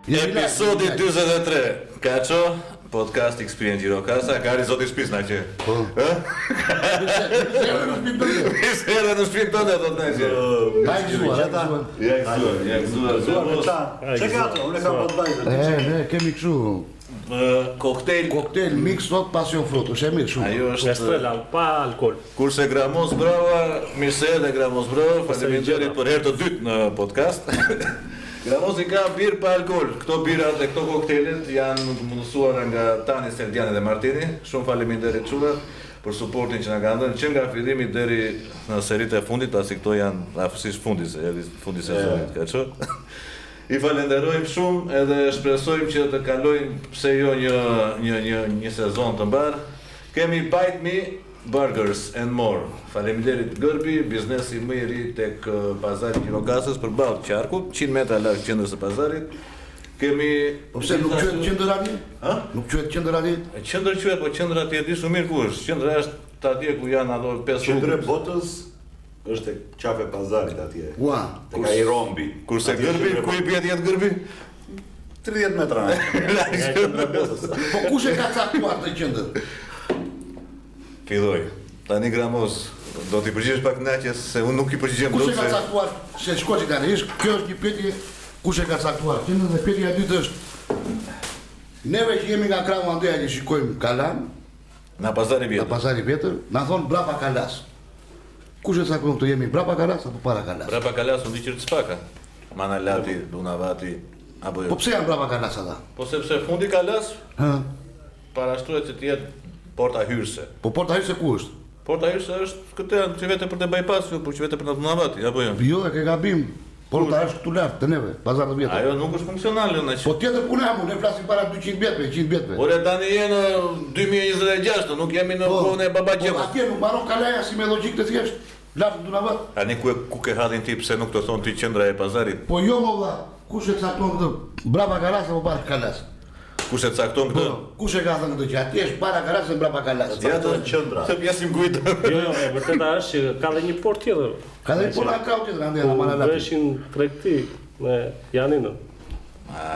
Episodi 43. Kaço? Podcast Experience Gjirokasa, ka zoti shpis na që. Misera në shtëpinë tonë do të thënë. Ja gëzuar. Çka ato? Unë kam bërë vajzë. Ne kemi kështu koktejl mix sot passion fruit, është mirë shumë. Ajo është Estrella pa alkool. Kurse Gramos brava, mirëse dhe Gramos brava, faleminderit për herë të dytë në podcast. Gramos I ka birë pa alkool. Këto birat dhe këto koktejlet janë mundësuar nga Tani, Seldiani dhe Martini. Shumë faleminderit çuna për suportin që na kanë dhënë që nga fillimi deri në seritë e fundit, pasi këto janë afërsisht fundi sezonit, kështu. I falenderojmë shumë edhe shpresojmë që të kalojmë pse jo një sezon të mbar. Kemi Bite Me Burgers and More. Faleminderit Gërbi, biznesi më I ri tek pazari Gjirokasës përballë qarkut, 100 metra larg qendrës së pazarit. Kemi Po pse nuk quhet qendër atje? Nuk quhet qendër atje? Qendër quhet, po qendra atje di shumë mirë ku është. Qendra është atje ku janë ato 5 Qendra e botës është tek qafe pazarit atje. Ua, Tek ai rombi. Kurse Gërbi, ku I bie atje Gërbi? 30 metra. Nga qendra e botës. po kush e ka caktuar të qendër? Filloj. Tani Gramos, do t'i përgjigjesh pak kënaqjes se unë nuk I përgjigjem Kush dot e ka caktuar se shkoçi tani? Kjo është një pyetje, kush e ka caktuar? Qendër dhe pyetja e dytë është neve që jemi nga krahu andej që shikojmë Kalan, na pazari në vjetër. pazari vjetër, na thon brapa Kalas. Kush e cakton këtu jemi brapa Kalas apo para Kalas? Brapa Kalas unë di që të spaka. Manalati, Dunavati, apo jo. Po pse janë brapa Kalas ata? Po sepse fundi Kalas Hë. parashtrohet se të jetë porta hyrëse. Po porta hyrëse ku është? Porta hyrëse është këtë janë që vetë për të bypassit, por që vetë për të Dunavati, apo jo. Jo, e ke gabim. Porta është këtu lart te neve, pazar të vjetër. Ajo nuk është funksionale në Po tjetër punë amu, ne flasim para 200 vjetëve, 100 vjetëve. Ore tani jemi në 2026, nuk jemi në kohën e Po babaqevës. atje nuk mbaron kalaja si me logjikë të thjeshtë. Lart në Dunavat. Tani ku ke hadhin ti pse nuk të thon ti qendra e pazarit? Po jo mo vlla, kush e cakton këtë? Brapa Kalas apo para Kalas? Kush e cakton këtë? Kush e ka thënë këtë që atje është para Kalas e brapa Kalas? Ja të qendra. Të pjesim kujt. Jo, e vërteta është që ka dhe një port tjetër. Ka dhe po na krau tjetër andaj Ku Manalati. veshin tregti me Janinën.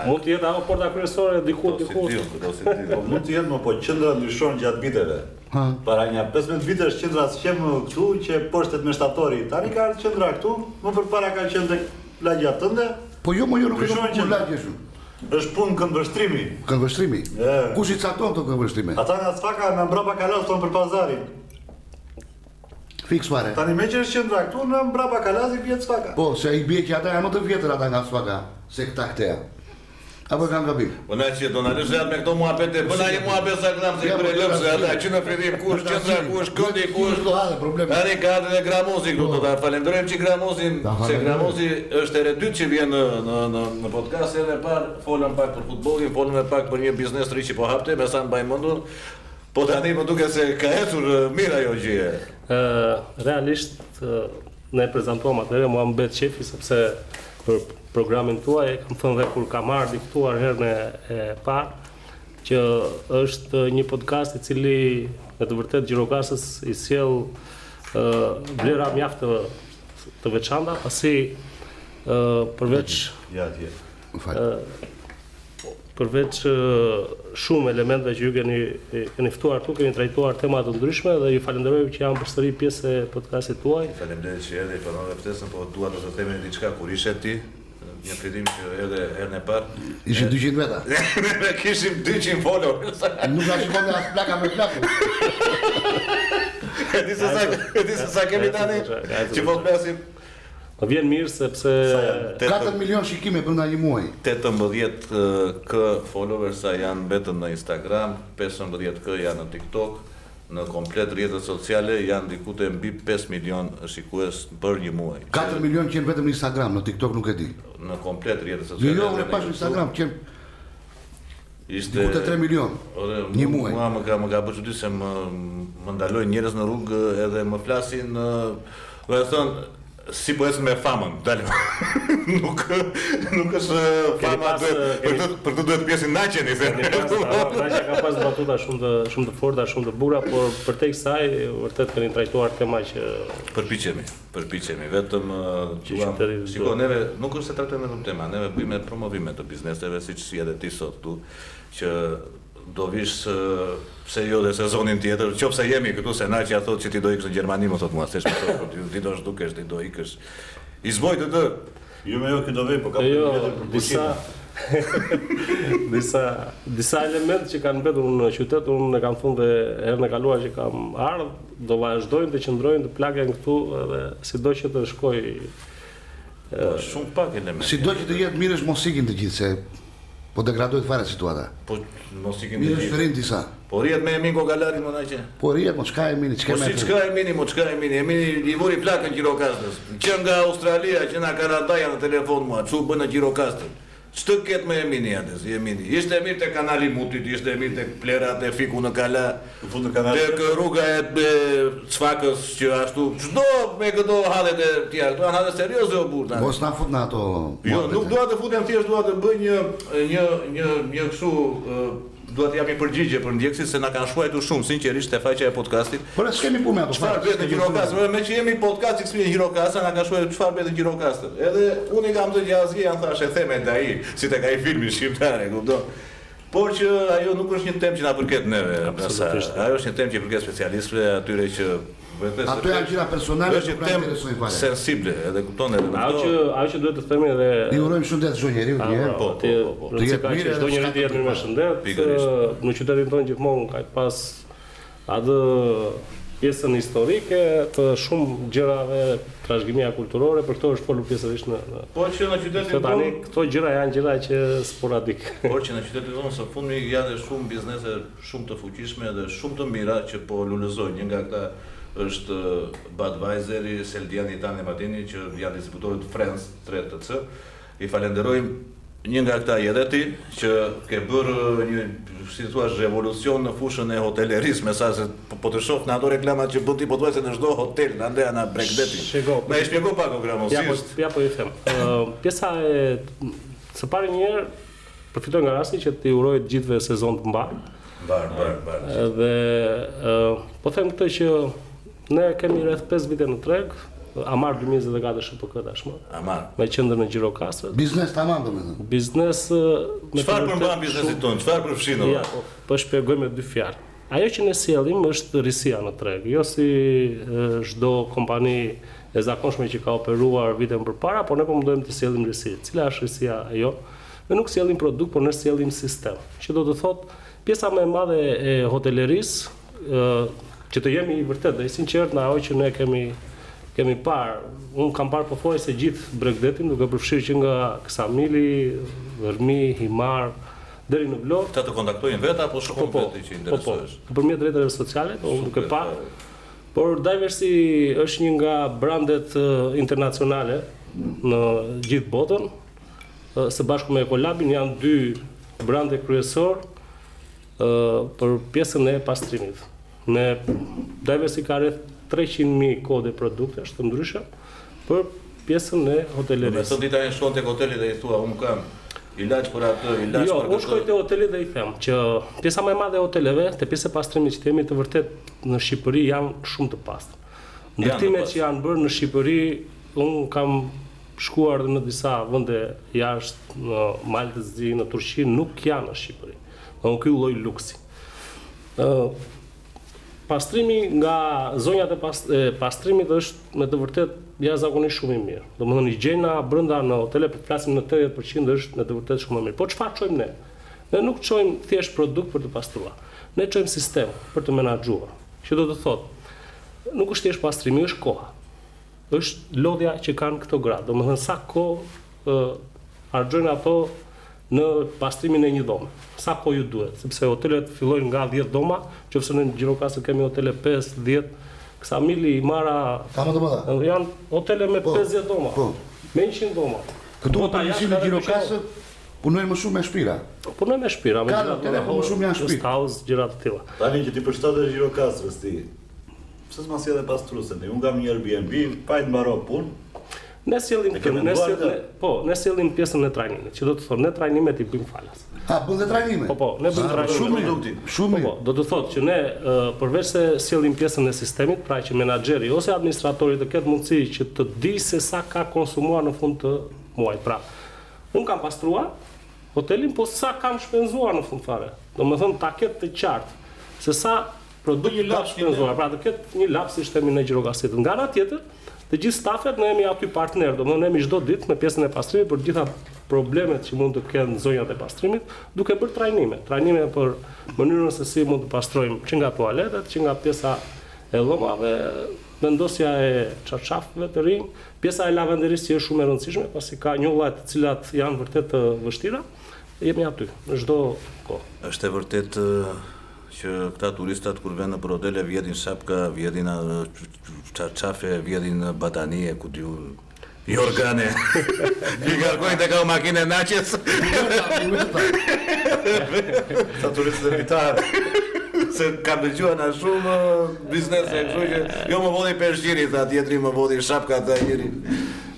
Mund të jetë ajo porta kryesore diku. Po mund të jetë, po qendra ndryshon gjatë viteve. Ha. Para një 15 vitesh qendra s'qem këtu që poshtet me shtatori. Tani ka ardhur qendra këtu, më përpara ka qenë tek lagja tënde. Po jo, mo jo nuk e Ndryshon do të qendra. lagjesh. Është punë këndvështrimi. Këndvështrimi. E. Kush I cakton këto këndvështrime? Ata nga Cfaka në mbrapa Kalas tonë për pazarin. Fiks fare. Tani me që është qendra këtu në mbrapa Kalasi vjet Cfaka. Po, se I bie që ata janë më të vjetër ata nga Sfaka, se këta këtea. Apo kam gabim? Po na që do na lëshat me këto muhabete, bëna një muhabet sa gram se kur e lëpse ata që në fillim ku është qendra, ku është këndi, ku është do hallë probleme. Tani ka edhe Gramosi këtu, do ta falenderojmë që Gramosin, se Gramosi është herë dytë që vjen në podcast, edhe parë folëm pak për futbollin, folëm pak për një biznes të ri që po hapte, me sa mbaj mendur. Po tani më duket se ka ecur mirë ajo gjë. Realisht ne prezantuam atëherë mua mbet shefi sepse për programin tuaj kam thënë dhe kur kam marrë diktuar herën e parë që është një podcast I cili në të vërtetë Gjirokasës I sjell vlera mjaft të veçanta, pasi përveç Ja atje. përveç shumë elementeve që ju keni ftuar këtu, keni trajtuar tema të ndryshme dhe ju falenderoj që jam përsëri pjesë e podcastit tuaj. Faleminderit që erdhi, pranove ftesën, po dua të themi diçka kur ishe ti. Një fillim që edhe herën e parë. Ishin 200 veta. Ne kishim 200 followers. Nuk na shikon as plaka me plaku. E di se sa kemi tani që po flasim. Më vjen mirë sepse 4 milion shikime brenda një muaji. 18k followers janë vetëm në Instagram, 15k janë në TikTok, në komplet rrjetet sociale janë diku te mbi 5 milion shikues për një muaj. 4 milion që vetëm në Instagram, në TikTok nuk e di. Në komplet rrjetet sociale. Jo, unë pash në Instagram që ishte diku te 3 milion. Një muaj. Mua më ka bërë çudi se më ndalojnë njerëz në rrugë edhe më flasin, do të thonë si po ecën me famën, dalë. Nuk është fama për të duhet pjesën naqeni se. Naqja ka pas batuta shumë të forta, shumë të bukura, por përtek kësaj vërtet keni trajtuar tema që përpiqemi, vetëm shiko, neve nuk është se trajtojmë vetëm tema, neve bëjmë promovime të bizneseve siç si edhe ti sot këtu, që do vish pse jo dhe sezonin tjetër, qofse jemi këtu se Naqja thotë që ti do ikësh në Gjermani, më thotë mua, s'e shpëtoj, ti do zhdukesh, ti do ikësh. I zboj të të. Jo me jo që do vej, po ka disa elementë që kanë mbetur në qytet, unë e kam thënë dhe herën e kaluar që kam ardhur, do vazhdojnë të qëndrojnë të plaken këtu edhe sido që të shkoj shumë pak elemente. Sido që të jetë mirësh mos ikin të gjithë se po degradohet fare situata. Po mos ikin të Mirë gjithë. shërin disa. Po rrihet me Emin Gogalarin më Naqje. Po rrihet, mos çka Emini, çka Po më. si çka Emini, Emini i vuri plakën Gjirokastës. Që nga Australia, që nga Kanadaja në telefon mua, çu bën në Gjirokastër. Ç'të ket me Emini atës, Emini. Ishte mirë te kanali Mutit, ishte mirë te plerat e fiku në Kala, në fund të kanalit. tek rruga e Çfakës që ashtu, çdo me këto hallet e tjera, këto janë halle serioze o burr. Mos na fut në ato. Jo, nuk dua të futem, thjesht dua të bëj një kështu dua të jap një përgjigje për ndjekësit se na kanë shkruar shumë sinqerisht te faqja e podcastit. Por ne s'kemi punë me ato. Çfarë bëhet në Gjirokastër? Me që jemi podcast që në Gjirokastër, na ka shkruar çfarë bëhet në Gjirokastër. Edhe unë i kam të gjasë, janë thashë theme ndaj, si tek ai filmi shqiptar, e kupton. Por që ajo nuk është një temë që na përket neve, ajo është një temë që përket specialistëve, atyre që ato janë gjëra personale që pra interesojnë fare. Sensible, edhe kupton edhe ajo që duhet të themi edhe i urojmë shëndet çdo njeriu, Po. Të jetë mirë, çdo njeri të jetë me shëndet. Në qytetin tonë gjithmonë ka pas atë pjesën historike të shumë gjërave, trashëgimia kulturore, për këto është folur pjesërisht në. Po që në qytetin tonë këto gjëra janë gjëra që sporadik. Por që në qytetin tonë së fundmi janë shumë biznese shumë të fuqishme dhe shumë të mira që po lulëzojnë. Një nga këta është Budweiseri, Seldiani Tani Matini që janë distributorët Friends 3TC. I falenderojmë një nga këta edhe ti që ke bërë një si thua revolucion në fushën e hotelerisë me sa se po të shoh në ato reklamat që bën ti po thuaj se në çdo hotel në Andrea na Bregdeti. Ma e shpjegoj pak gramosisht. Ja po i them. Pjesa e së pari një herë përfitoj nga rasti që ti uroj të gjithëve sezon të mbar. Mbar. Dhe po them këtë që ne kemi rreth 5 vite në treg. Amar 2024 SHPK tashmë. Amar. Me qendrën në Gjirokastër. Biznes tamam domethënë. Biznes çfarë përmban biznesit tonë? Çfarë përfshin? Ja, po shpjegoj me dy fjalë. Ajo që ne sjellim është risia në treg, jo si çdo kompani e zakonshme që ka operuar vite më përpara, por ne po mundojmë të sjellim risi. Cila është risia ajo? Ne nuk sjellim produkt, por ne sjellim sistem. Që do të thotë pjesa më e madhe e hotelerisë, që të jemi vërtet dhe i sinqert në ajo që ne kemi parë. Unë kam parë pothuajse gjithë Bregdetin, duke përfshirë që nga Ksamili, Vërmi, Himar, deri në Vlorë. Këta të kontaktojnë vetë apo shkon vetë që interesohesh? Po, përmjet rrjeteve sociale, unë duke parë. Por Diversi është një nga brandet internacionale në gjithë botën. Së bashku me Ecolabin janë dy brande kryesor për pjesën e pastrimit. Diversi ka rreth 300.000 kode produkte të ndryshme për pjesën e hotelerisë. Me sot dita e shkon tek hoteli dhe i thua, unë kam ilaç për atë, ilaç për këtë. Jo, unë shkoj te hoteli dhe i them që pjesa më e madhe e hoteleve, te pjesa e pastrimit që kemi të vërtet në Shqipëri janë shumë të pastër. Ndërtimet që janë bërë në Shqipëri, unë kam shkuar në disa vende jashtë, në Malë të Zi, në Turqi, nuk janë në Shqipëri. Në ky lloj luksi. Pastrimi nga zonjat e pastrimit është me të vërtet jashtëzakonisht shumë i mirë. Domethënë higjiena brenda në hotele, po flasim në 80% është me të vërtet shumë e mirë. Po çfarë çojmë ne? Ne nuk çojmë thjesht produkt për të pastruar. Ne çojmë sistem për të menaxhuar. Që do të thotë, nuk është thjesht pastrimi, është koha. Është lodhja që kanë këto gra. Domethënë sa kohë harxojnë ato në pastrimin e një dhome. Sa kohë ju duhet, sepse hotelet fillojnë nga 10 dhoma, qofse në Gjirokastër kemi hotele 5, 10, Ksamili, Imara, janë hotele me 50 dhoma, me 100 dhoma. Këtu në Gjirokastër punojnë më shumë me shpira. Punojnë me shpira, me gjëra më shumë janë shpirë. House, gjëra të tilla. Tani që ti përshtatesh Gjirokastrës ti. Pse s'ma sjellë pastrusën? Unë kam një Airbnb, pa i mbaro punë. Ne sjellim pjesën e trajnimit, që do të thotë ne trajnimet i bëjmë falas. Bën dhe trajnime? Po, ne bëjmë trajnime. Shumë. Po, do të thotë që ne përveç se sjellim pjesën e sistemit, pra që menaxheri ose administratori të ketë mundësi që të di se sa ka konsumuar në fund të muajit. Pra, unë kam pastruar hotelin, po sa kam shpenzuar në fund fare. Domethënë ta ketë të qartë se sa produkt ka shpenzuar, pra të ketë një laps si shtemi në Gjirokastrit. Nga ana tjetër, të gjithë stafet ne jemi aty partner, domethënë ne jemi çdo ditë me pjesën e pastrimit për gjitha problemet që mund të kenë zonjat e pastrimit, duke bërë trajnime për mënyrën se si mund të pastrojmë që nga tualetet, që nga pjesa e dhomave, vendosja e çarçafëve të rinj, pjesa e lavanderisë që është shumë e rëndësishme, pasi ka një lloj të cilat janë vërtet të vështira, jemi aty në çdo kohë. Është e vërtet që këta turistat kur vënë për hotele vjedhin shapka, vjedhin çarçafe, vjedhin batanie, ku diu Jorgane, i kërkojnë të ka u makine naqes. Sa turistët e vitarë, se kam dëgjuar na shumë biznes e kështu që jo më vodi peshqiri, tha tjetri më vodi shapka të njëri.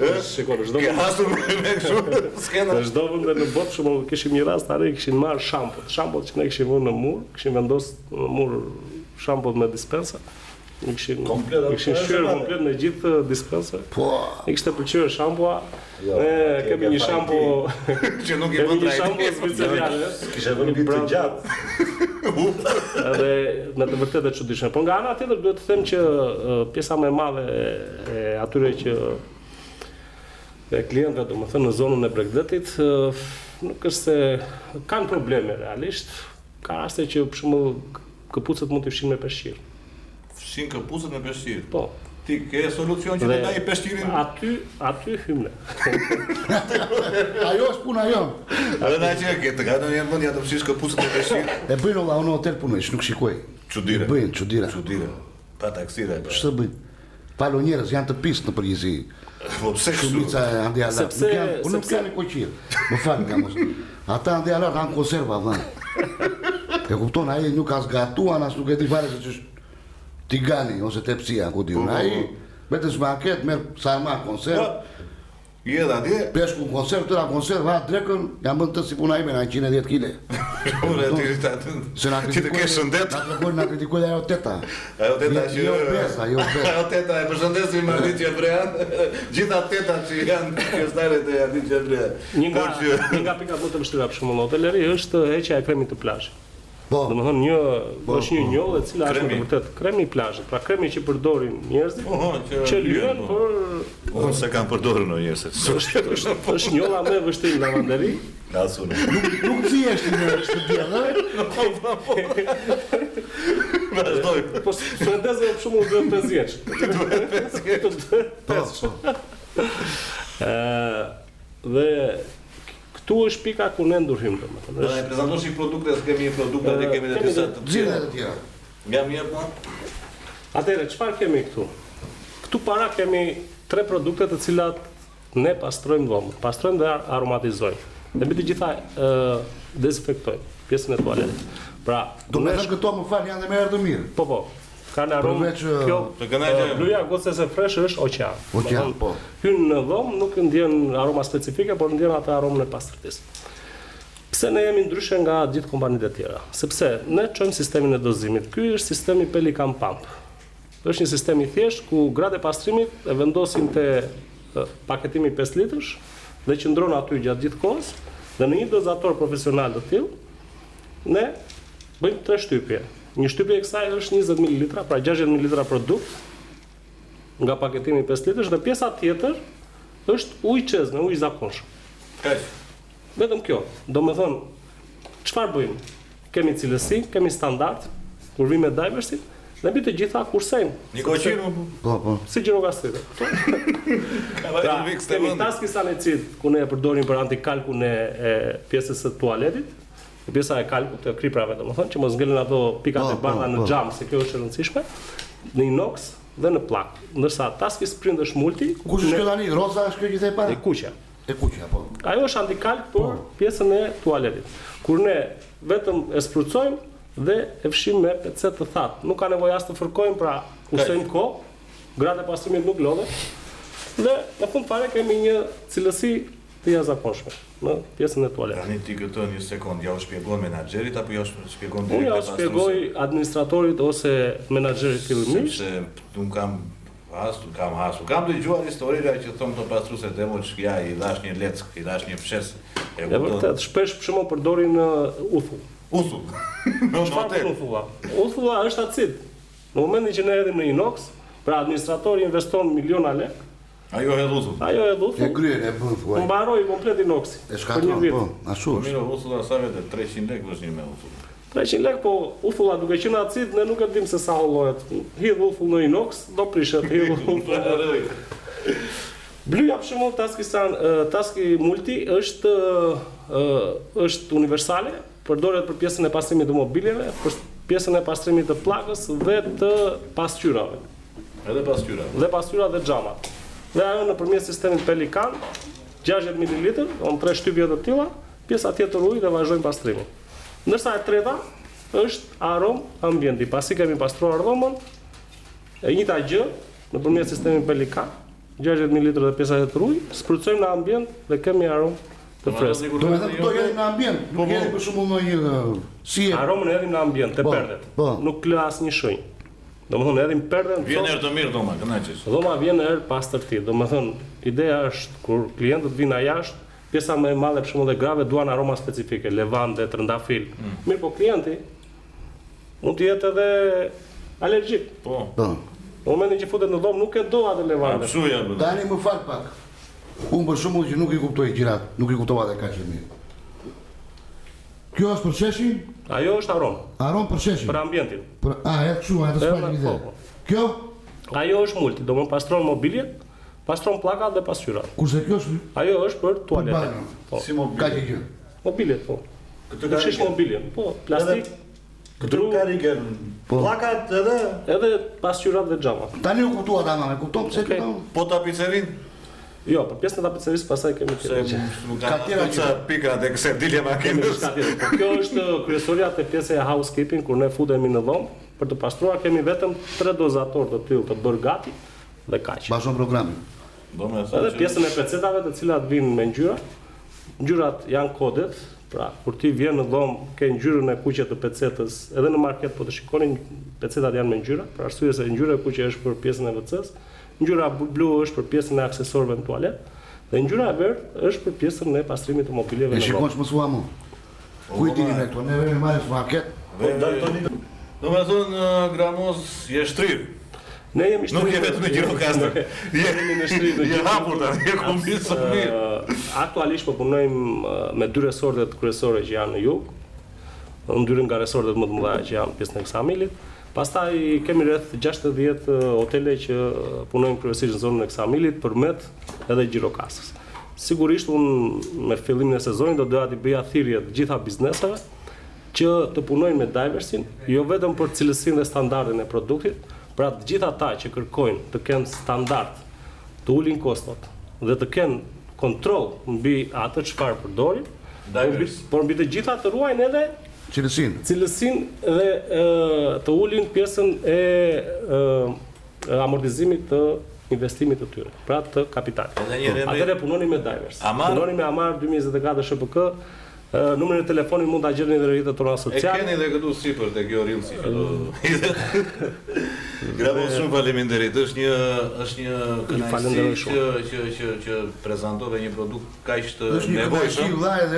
Shikoj, çdo Ke hasur me kështu skena. Në çdo vend në botë shumë kishim një rast tani kishin marrë shampot që ne kishim vënë në mur, kishim vendosur në mur shampot me dispensa. Kishin shyrë komplet në gjithë dispensa. Po. I kishte pëlqyer shampua. Ne kemi një shampo që nuk i bën trajnim. Shampo speciale. Kishte vënë bitë të gjatë. Edhe në të vërtetë e çuditshme. Por nga ana tjetër duhet të them që pjesa më e madhe e atyre që e klientëve, domethënë në zonën e Bregdetit, nuk është se kanë probleme realisht. Ka raste që për shembull këpucët mund të fshin me peshqir. Fshin këpucët me peshqir. Po. Ti ke solucion që të ndaj peshqirin? Aty hym ne. Ajo është puna jonë. Edhe na që ke të kanë një mendja të fshish këpucët me peshqir. E bëjnë olla unë hotel punoj, nuk shikoj. Çuditëre. Bëjnë çuditëre. Çuditëre. Pa taksira. Ç'të bëjnë? Palo njerëz janë të pisë në përgjithësi. Po pse kështu? Shumica e andi alat. Unë nuk jam i koqir. Më fal nga mos. Ata andi alat kanë konserva vënë. E kupton, ai nuk ka zgatuan, as nuk e di fare se ç'është tigani ose tepsia, ku diun. Ai vetëm smaket merr sarma konserv. Jedha atje. Peshku konserv, tëra konserv, ha drekën, jam bën të si puna ime, na 110 kg. Ure ti të kesh shëndet. Na kritikoj ajo teta. Ajo teta që jo besa. Ajo teta e përshëndesim Ardit Qefrean. Gjitha tetat që janë pjesëtarët e Ardit Qefrean. Një nga pikat më të vështira për shembull në hoteleri është heqja e kremit të plazhit. Po. Domethënë është një njollë e cila është vërtet kremi i plazhit, pra kremi që përdorin njerëzit që lyen për unë se kam përdorur në njerëz. Është njolla më e vështirë në lavanderi. Asun. Nuk thjesht në shtëpi, Vazhdoj. Po frendezë për shembull duhet 5 vjeç. Duhet 5 dhe këtu është pika ku ne ndurhim domethënë. Ne prezantosh i produkte, kemi produkte dhe kemi edhe disa të tjera. Nga mirë po. Atëherë çfarë kemi këtu? Këtu para kemi 3 produkte të cilat ne pastrojmë dhomën, pastrojmë dhe aromatizojmë. Dhe mbi të gjitha dezinfektojmë pjesën e tualetit. Pra, do të thënë këto më fal janë më herë të mirë. Po. Kanë aromë. Kjo bluja gocës e fresh është oqean. Oqean, po. Hyn në dhomë nuk ndjen aroma specifike, por ndjen atë aromën e pastërtisë. Pse ne jemi ndryshe nga gjithë kompanitë e tjera? Sepse ne çojmë sistemin e dozimit. Ky është sistemi Pelican Pump. Është një sistem i thjeshtë ku gratë e pastrimit e vendosin te paketimi 5 litrësh dhe qëndron aty gjatë gjithë kohës dhe në një dozator profesional të tillë ne bëjmë 3 shtypje. Një shtypje e kësaj është 20 ml, pra 60 ml produkt nga paketimi 5 litrësh dhe pjesa tjetër është ujë çezme, ujë zakonshëm. Kaq. Vetëm kjo. Domethënë, çfarë bëjmë? Kemi cilësi, kemi standard, kur vim me Diversit, dhe mbi të gjitha kursejmë. Një koqin. Po. Si Gjirokastrit. Pra, kemi taski sanicid ku ne e përdorim për antikalkun e pjesës së tualetit. Pjesa e kalkut të kriprave, domethënë, që mos ngelen ato pikat e bardha në xham, se kjo është e rëndësishme, në inox dhe në plak. Ndërsa taski sprint është multi. Kush është kjo tani? Roza është kjo që the para? E kuqja. E kuqja, po. Ajo është antikalk për pjesën e tualetit. Kur ne vetëm e sprucojmë dhe e fshim me pecet të thatë. Nuk ka nevojë as të fërkojmë, pra usojmë kohë. Gratë e pastrimit nuk lodhet. Dhe në fund fare kemi një cilësi të jashtëzakonshme në pjesën e tualetës. Tani ti këtë një sekond, ja u shpjegon menaxherit apo ja u shpjegon Unë ja shpjegoj administratorit ose menaxherit fillimisht. Sepse unë kam dëgjuar historira që thonë të pastrueset e moç ja i dash një leck, i dash një fshes. E vërtet, shpesh për shembull përdorin uthull. Uthull. Çfarë uthulla? Uthulla është acid. Në momentin që ne hedhim në inox, pra administratori investon miliona lek. Ajo hedh uthull. Ajo hedh uthull. E kryen e bën thuaj. Mbaroi komplet inoxi. E shkatron, po, ashtu është. Mirë, uthulla sa vetë 300 lekë është një me uthull. 300 lek, po uthulla duke qenë acid, ne nuk e dim se sa hollohet. Hidh uthull në inox, do prishet, hidh uthull. Bluja për shembull Taski Multi është universale, përdoret për pjesën e pastrimit të mobiljeve, për pjesën e pastrimit të pllakës dhe të pasqyrave. Edhe pasqyra. Dhe pasqyra dhe xhamat. Dhe ajo nëpërmjet sistemit Pelikan, 60 ml, on 3 shtypje të tilla, pjesa tjetër ujë dhe vazhdojmë pastrimin. Ndërsa e treta është aromë ambienti. Pasi kemi pastruar dhomën, e njëjta gjë nëpërmjet sistemit Pelikan, 60 ml dhe pjesa tjetër ujë, sprycojmë në ambient dhe kemi aromë të freskët. Do të thotë këto janë në ambient, nuk jeni për shembull në një si aromën e hedhim në ambient, te perdet. Nuk lë asnjë shenjë. Domethënë hedhim perden. Vjen erë të mirë dhoma, kënaqesh. Dhoma vjen erë pas tërti. Domethënë ideja është kur klientët vinë jashtë, pjesa më e madhe për shembull e grave duan aroma specifike, levande, trëndafil. Mirë, po klienti mund të jetë edhe alergjik. Po. Në momentin që futet në dhomë nuk e do atë levande. Tani më fal pak. Unë për shembull që nuk i kuptoj gjërat, nuk i kuptova dhe kaq e mirë. Kjo është për sheshin? Ajo është aromë. Aromë për sheshin? Për ambientin. Ja kështu, atë s'pajmë ide. Kjo? Ajo është multi, do më pastron mobiljet, pastron pllakat dhe pasqyrat. Kurse kjo është? Ajo është për tualetë. Si mobilje? Ka që gjë? Mobiljet, po. Këtë shish mobiljen, po, plastik. Këtë karigen, pllakat edhe pasqyrat dhe xhamat. Tani u kuptua ta e kupton pse këto? Po tapicerin? Jo, për pjesën e tapicerisë pastaj kemi tjetër. Ka tjera që pika tek se dilema kemi. Kjo është kryesoria te pjesa e housekeeping kur ne futemi në dhomë për të pastruar, kemi vetëm 3 dozator të tillë të bërë gati dhe kaq. Bashon programin. Edhe pjesën e pecetave të cilat vinë me ngjyra. Ngjyrat janë kodet, pra kur ti vjen në dhomë ke ngjyrën e kuqe të pecetës, edhe në market po të shikoni pecetat janë me ngjyra, për arsye se ngjyra e kuqe është për pjesën e WC-s. Ngjyra blu është për pjesën e aksesorëve në tualet dhe ngjyra e verdhë është për pjesën e pastrimit të mobiljeve. E shikon që më thua mua. Ku i dini me këto? Ne vemi marrë market. Domethënë Gramoz je shtrir. Ne jemi shtrir. Nuk je vetëm në Gjirokastër. Jemi në shtrir. Je hapur tani, je kombinat mirë. Aktualisht po punojmë me 2 resortet kryesore që janë në jug. Ndyrën nga resortet më të mëdha që janë pjesën e Ksamilit. Pastaj kemi rreth 60 hotele që punojnë kryesisht në zonën e Ksamilit, përmet edhe Gjirokastës. Sigurisht unë me fillimin e sezonit do doja t'i bëja thirrje të gjitha bizneseve që të punojnë me diversin, jo vetëm për cilësinë dhe standardin e produktit, pra të gjitha ata që kërkojnë të kenë standard, të ulin kostot dhe të kenë kontroll mbi atë çfarë përdorin, por mbi të gjitha të ruajnë edhe cilësinë dhe të ulin pjesën e amortizimit të investimit të tyre, pra të kapitalit. Atëherë punoni me divers. Punoni me Amar 2024 SHPK. Numrin e telefonit mund ta gjeni në rrjetet tona sociale. E keni edhe këtu sipër te kjo Rilsi. Gramoz, shumë faleminderit. Është një kënaqësi që prezantove një produkt kaq të nevojshëm.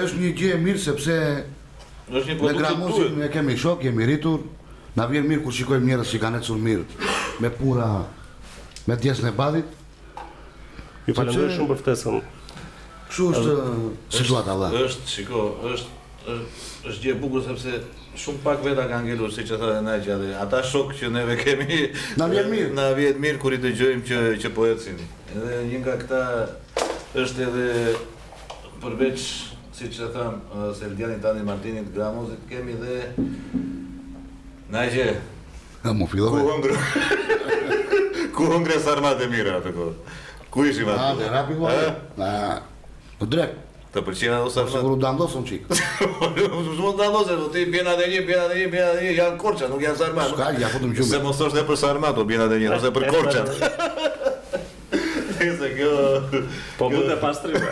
Është një gjë e mirë sepse është një produkt me Gramozin ne kemi shok, jemi rritur. Na vjen mirë kur shikojmë njerëz që kanë ecur mirë me pura me djesën e badit. Ju falenderoj shumë për ftesën. Kështu është situata valla. Është gjë e bukur sepse shumë pak veta kanë ngelur siç e thonë Naxha dhe ata shok që neve kemi. Na vjen mirë. Na vjen mirë kur i dëgjojmë që po ecin. Edhe një nga këta është edhe përveç siç e tham Seldiani tani Martinit Gramozit kemi dhe Naxha. Mo fillove. Ku hongre sarmat e mira atë kohë. Ku ishim atë? Dhe rapi valla. Po drejt. Të pëlqen ato sarmat. Sigurisht do ndosëm çik. Mund ta ndosë, do të bjen atë një, janë korça, nuk janë sarmat. Ska, ja po të më gjumë. Se mos thosh ne për sarmat, do bjen atë një, ose për korçat. se kjo... Po bëte pastrime.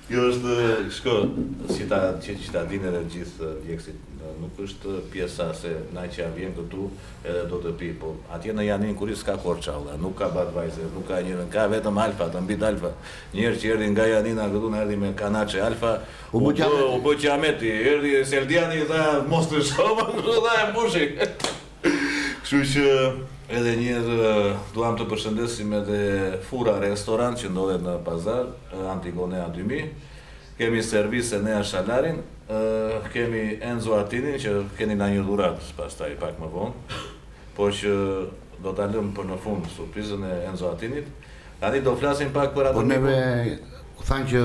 Kjo është, shko, që ta dinë edhe gjithë djekësit, nuk është pjesa se na që vjen këtu edhe do të pi, po atje në Janin Kuris s'ka Korça, nuk ka Budweiser, nuk ka njërën, ka vetëm Alfa, të mbit Alfa. Njerë që erdi nga Janina këtu në erdi me kanache Alfa, u bë Qameti, erdi Seldiani i tha mos të shoma, kështu tha e mbushi. Kështu që edhe njerë duam të përshëndesim edhe Fura Restorant që ndodhet në pazar, Antigonea 2000, kemi servise Nea Shalarin, kemi Enzo Atinin që keni na një dhurat pastaj pak më vonë, por që do ta lëm për në fund surprizën e Enzo Atinit. Tani do flasim pak për atë. Po neve thanë që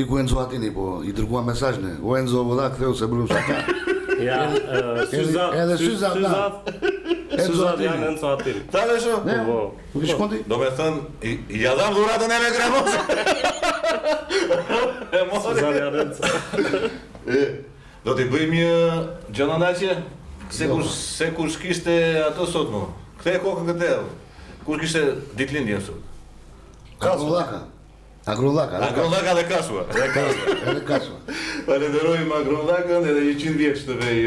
iku Enzo Atini, po i dërgua mesazhne. O Enzo vëlla ktheu se bëllu shaka. Ja, Syzat. Edhe Syzat. Syzat janë Enzo Atini. Ta dhe shumë? Ne, po ki shkonti? Do me thënë, ja dham dhuratën e me Gramosa. Syzat janë Enzo. Do t'i bëjmë një gjënëndaqje? Se kush kishte ato sot mu? Kthe kokën këtë edhe. Kush kishte ditëlindjen sot? Agrullaka dhe Kasua. Edhe Kasua. Falenderojmë Agrullakën edhe 100 vjeç të vej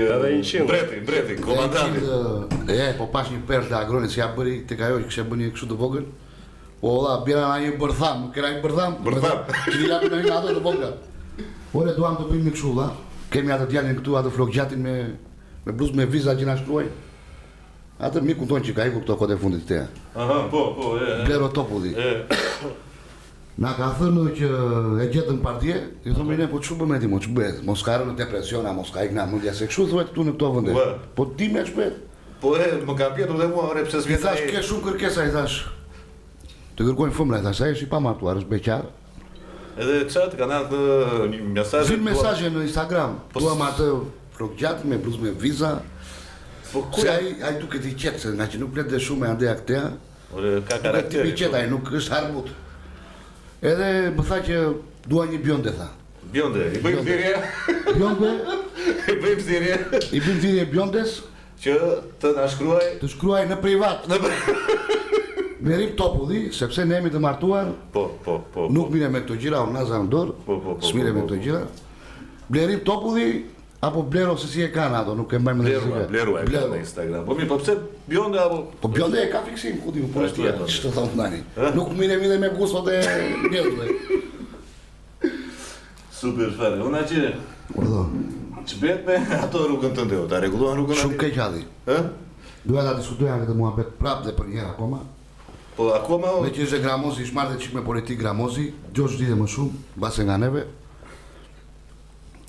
Breti, komandanti. Po pash një persh të Agronit që ja bëri tek ajo që kishte bënë një kështu të vogël. Po valla bjera na një bërtham, kena një bërtham. Që i japin në një ato të vogla. Ore duam të bëjmë një kështu, la. Kemi atë djalin këtu, atë flokgjatin me bluzë me viza që na shkruaj. Atë mi kupton që ka iku këto kohët e fundit të teja. Aha, po, Blero Topulli. Na ka thënë që e gjetën partije, i thonë ne po çu bëmë ti, çu bëhet? Mos ka rënë në depresion, mos ka ikna mundja se kështu thuhet këtu në këto vende. Po ti më shpejt. Po më ka pjetur dhe mua, ore pse s'vjen. I thash ke shumë kërkesa, i thash. Të kërkojnë fëmra, i thash, ai është i pamartuar, është beqar. Edhe çat kanë ardhur një mesazh. Zin mesazhe në Instagram. Tuam atë flokgjat me bluzë me viza. Po ku ai duket i qetë, se nga që nuk flet dhe shumë ande aktea. Ore ka karakter. I qetë ai nuk është harbut. Edhe më tha që dua një bjonde, tha. Bjonde, i bëjmë thirrje. Bjonde? I bëjmë thirrje. I bëjmë thirrje bjondes që të na shkruaj. Të shkruaj në privat. Blerim Topulli, sepse ne jemi të martuar. Po. Nuk mire me këto gjira, unë naza në dorë. Po. S'mire me këto gjira. Blerim Topulli, apo Blero se si e kanë ato, nuk e mbajmë në zhjë. Blero e ka në Instagram. Po mi, po pse bjonde apo? Po bjonde e ka fiksim, ku ti më po shtia, që të thonë të nani. Nuk mire me gustot e njëzve. Super fare, unë që... Që bet me ato rrugën të ndeo, ta regulluan rrugën ati? Shumë keq adi. Duhet ta diskutoja këtë muhabet prap dhe për njëra akoma. Po akoma... Me që është Gramosi, shmarrë dhe qik me politik Gramosi, gjosh dite më shumë, base nga neve.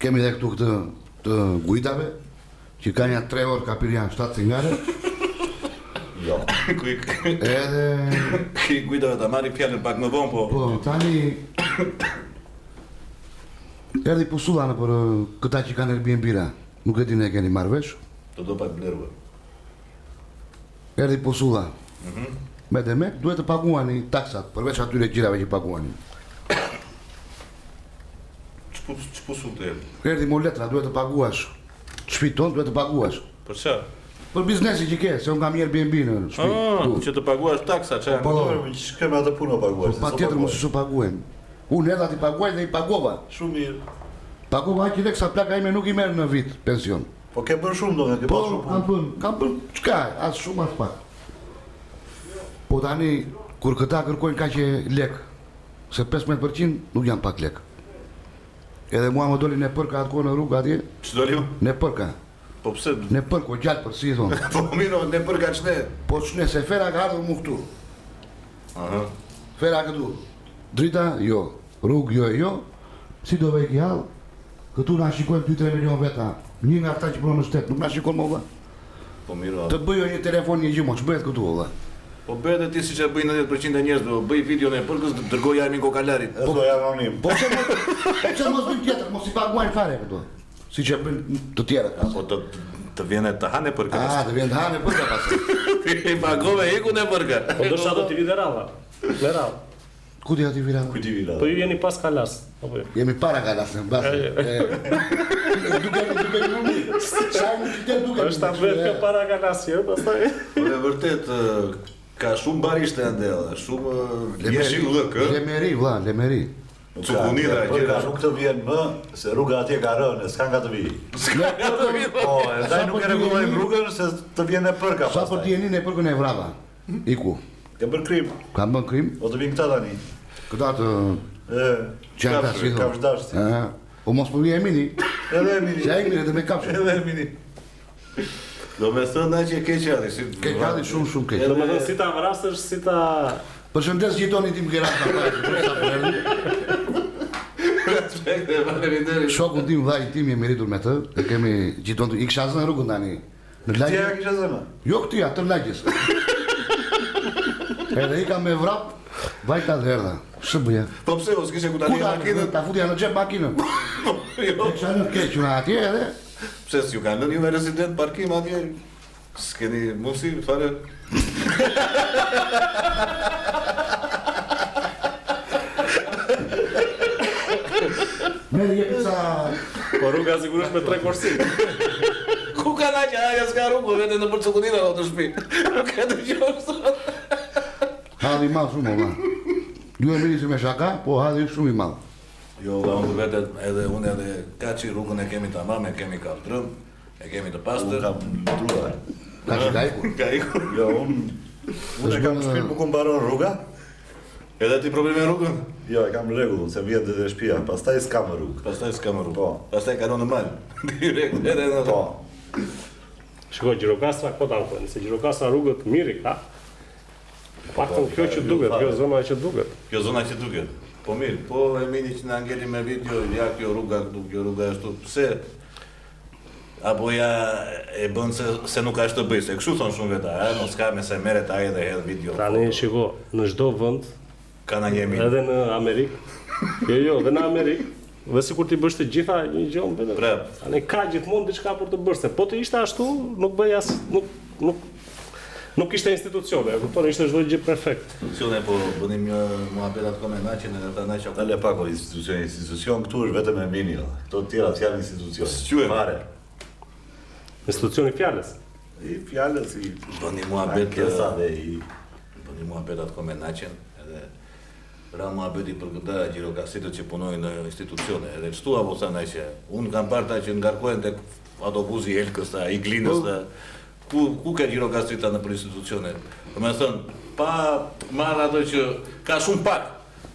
Kemi dhe këtu këtë të gujdave, që ka një 3 orë ka pirë janë 7 cingare. Jo. Edhe... Ki gujdave ta marri fjallën pak më vonë, po... Po, tani... Erdi pusulla në për këta që kanë Airbnb-ra, nuk e di ne keni marrë vesh. Të do pak blerua. Erdi pusulla. Me dhe me, duhet të paguani taksat, përveç atyre gjirave që paguani. Që pusull të erdi? Erdi mo letra, duhet të paguash. Shtëpi tonë duhet të paguash. Për qa? Për biznesi që ke, se unë kam një Airbnb në shtëpi. Që të paguash taksa, që Po, që kemi atë punë o paguash. Pa tjetër mos shu paguajmë. Unë edhe ati paguaj dhe i pagova. Shumë mirë. Pagova që dhe kësa plaka ime nuk i merë në vit pension. Po ke bërë shumë do me, ke Po, bërë shumë punë. kam bërë, qka, as shumë as pak. Po tani, kur këta kërkojnë ka që lek, se 15% nuk janë pak lek. Edhe mua më doli në përka atë kohë në rrugë atje. Që doli ju? Në përka. Po pse? Në përka, o gjallë për si i thonë. Po miro, në përka qëne? Po qëne, se fera ka ardhur mu këtu. Aha. Fera këtu. Drita, jo. Rrugë, jo. Si do vej ki halë, këtu na shikojnë 2-3 milion veta. Një nga ata që punon në shtetë, nuk na shikojnë më vëlla. Po miro. Të bëjo një telefon një gjimo, që bëhet këtu vëlla. Po bëhet e ti si që bëjnë 90% e njerëzve, bëj videon e përkës, dërgoj Armin Kokalarit. E do jam anonim. Po që mos bëjnë tjetër, mos i paguajnë fare këtu. Si që bëjnë të tjera. Po të vjene të hane përka. Të vjen të hane përka pasë. I pagove iku në përka. Po ndoshta do t'i vide ralla. Me rallë. Ku ti ati vira? Kujti vira. Po ju jeni pas kalas. Apo jo? Jemi para ka lasën, basë. Duke një mirë. Sa në qytet duke. Është ta bëhet kjo para kalas, jo, pastaj. Po e vërtet, Ka shumë barishte ande, shumë jeshin lëk, Lemeri, vlla, Lemeri. Cukunira, gjera. Nuk të vjen më, se rruga atje ka rënë, s'kan ka të vi. Po, ndaj nuk e rregullojmë rrugën, se të vjen e përka Sa për t'jenin e përkën e vrava? Iku. Ke bërë krim, Kam bën krim? o të vinë këta tani. Këta të... Që janë ta si Ka vëshdashti. Po mos për vje e mini. Edhe e mini. Se e mini edhe me kapshë. Edhe e mini. Do me thënë na që keqati, si... Keqati shumë keq. Do me thënë si ta vrasësh, si ta... Përshëndes gjithoni tim Gerata. Respekt e faleminderit. Shokun tim, vllai tim jemi rritur me të, e kemi gjithon i kisha zënë rrugën tani. Në Ti lagje. ja kisha zënë? Jo këti, atë lagjes. Edhe i kam me vrap, vajta dhe erdha. Shë bëja. Po pse, o s'kishe ku ta Ku një ta makinën? ta futja në xhep makinën. E Jo. kisha në keq una atje edhe. Pse s'ju kanë lënë juve resident parkim atje? S'keni mundësi, fare? Merë jepi sa... Po rruga sigurisht me 3 korsi. Ku ka na që aja s'ka rrugë, vete në për Cukunina o të shpi. Nuk e të gjohë sot. Halli i madh shumë, valla. Ju e mirisi me shaka, po halli shumë i madh. Jo, da unë vetet edhe unë edhe kaçi rrugën e kemi tamam, e kemi kaldrëm, e kemi të Unë pastër. kam drua. Ka që ka ikur. Ka ikur. Jo, unë e kam shpinë për ku mbaron rruga. Edhe ti probleme rrugën? Jo, e kam rregull, se vjen dhe shtëpia, pastaj s'kam rrugë. Pastaj s'ka më rrugë. Po. Pastaj kalon në mal. Direkt edhe në... Po. Shiko, Gjirokastra, ko ta në se Gjirokastra rrugët miri ka. Paktën kjo që duket, kjo zona që duket. Kjo zona që duket. Po mirë, po e mini që në angeli me video, ja kjo rruga këtu, kjo rruga ashtu, pse? Apo ja e bën se nuk ashtë të bëj, se kështu thonë shumë veta, mos ka me se meret aje dhe hedh video. Tani, shiko, në çdo vend, Ka në njemi. edhe në Amerikë, jo, edhe në Amerikë, dhe sikur ti bësh të gjitha një gjë vetëm. Prap. Tani ka gjithmonë diçka për të bërë, se po të ishte ashtu, nuk bëj as, nuk ishte institucione, e kupton, ishte çdo gjë perfekt. Institucione, po bënim një muhabetat kome naqin edhe ta naqja. Dale pak o institucion këtu është vetëm e mini, këto të tjera janë institucion. S'quhen. Fare. Institucioni fjalës. I fjalës, i Bëni muhabet, ankesa dhe i... bëni muhabetat kome naqin, edhe ra muhabeti për këta gjirokastritët që punojnë në institucione, edhe çtu apo sa na që unë kam parë ta që ngarkohen tek autobusi Elkës, ta Iglinës, ta ku ka gjirokastrita në për institucione? Do me thënë, pa marrë ato që ka shumë pak.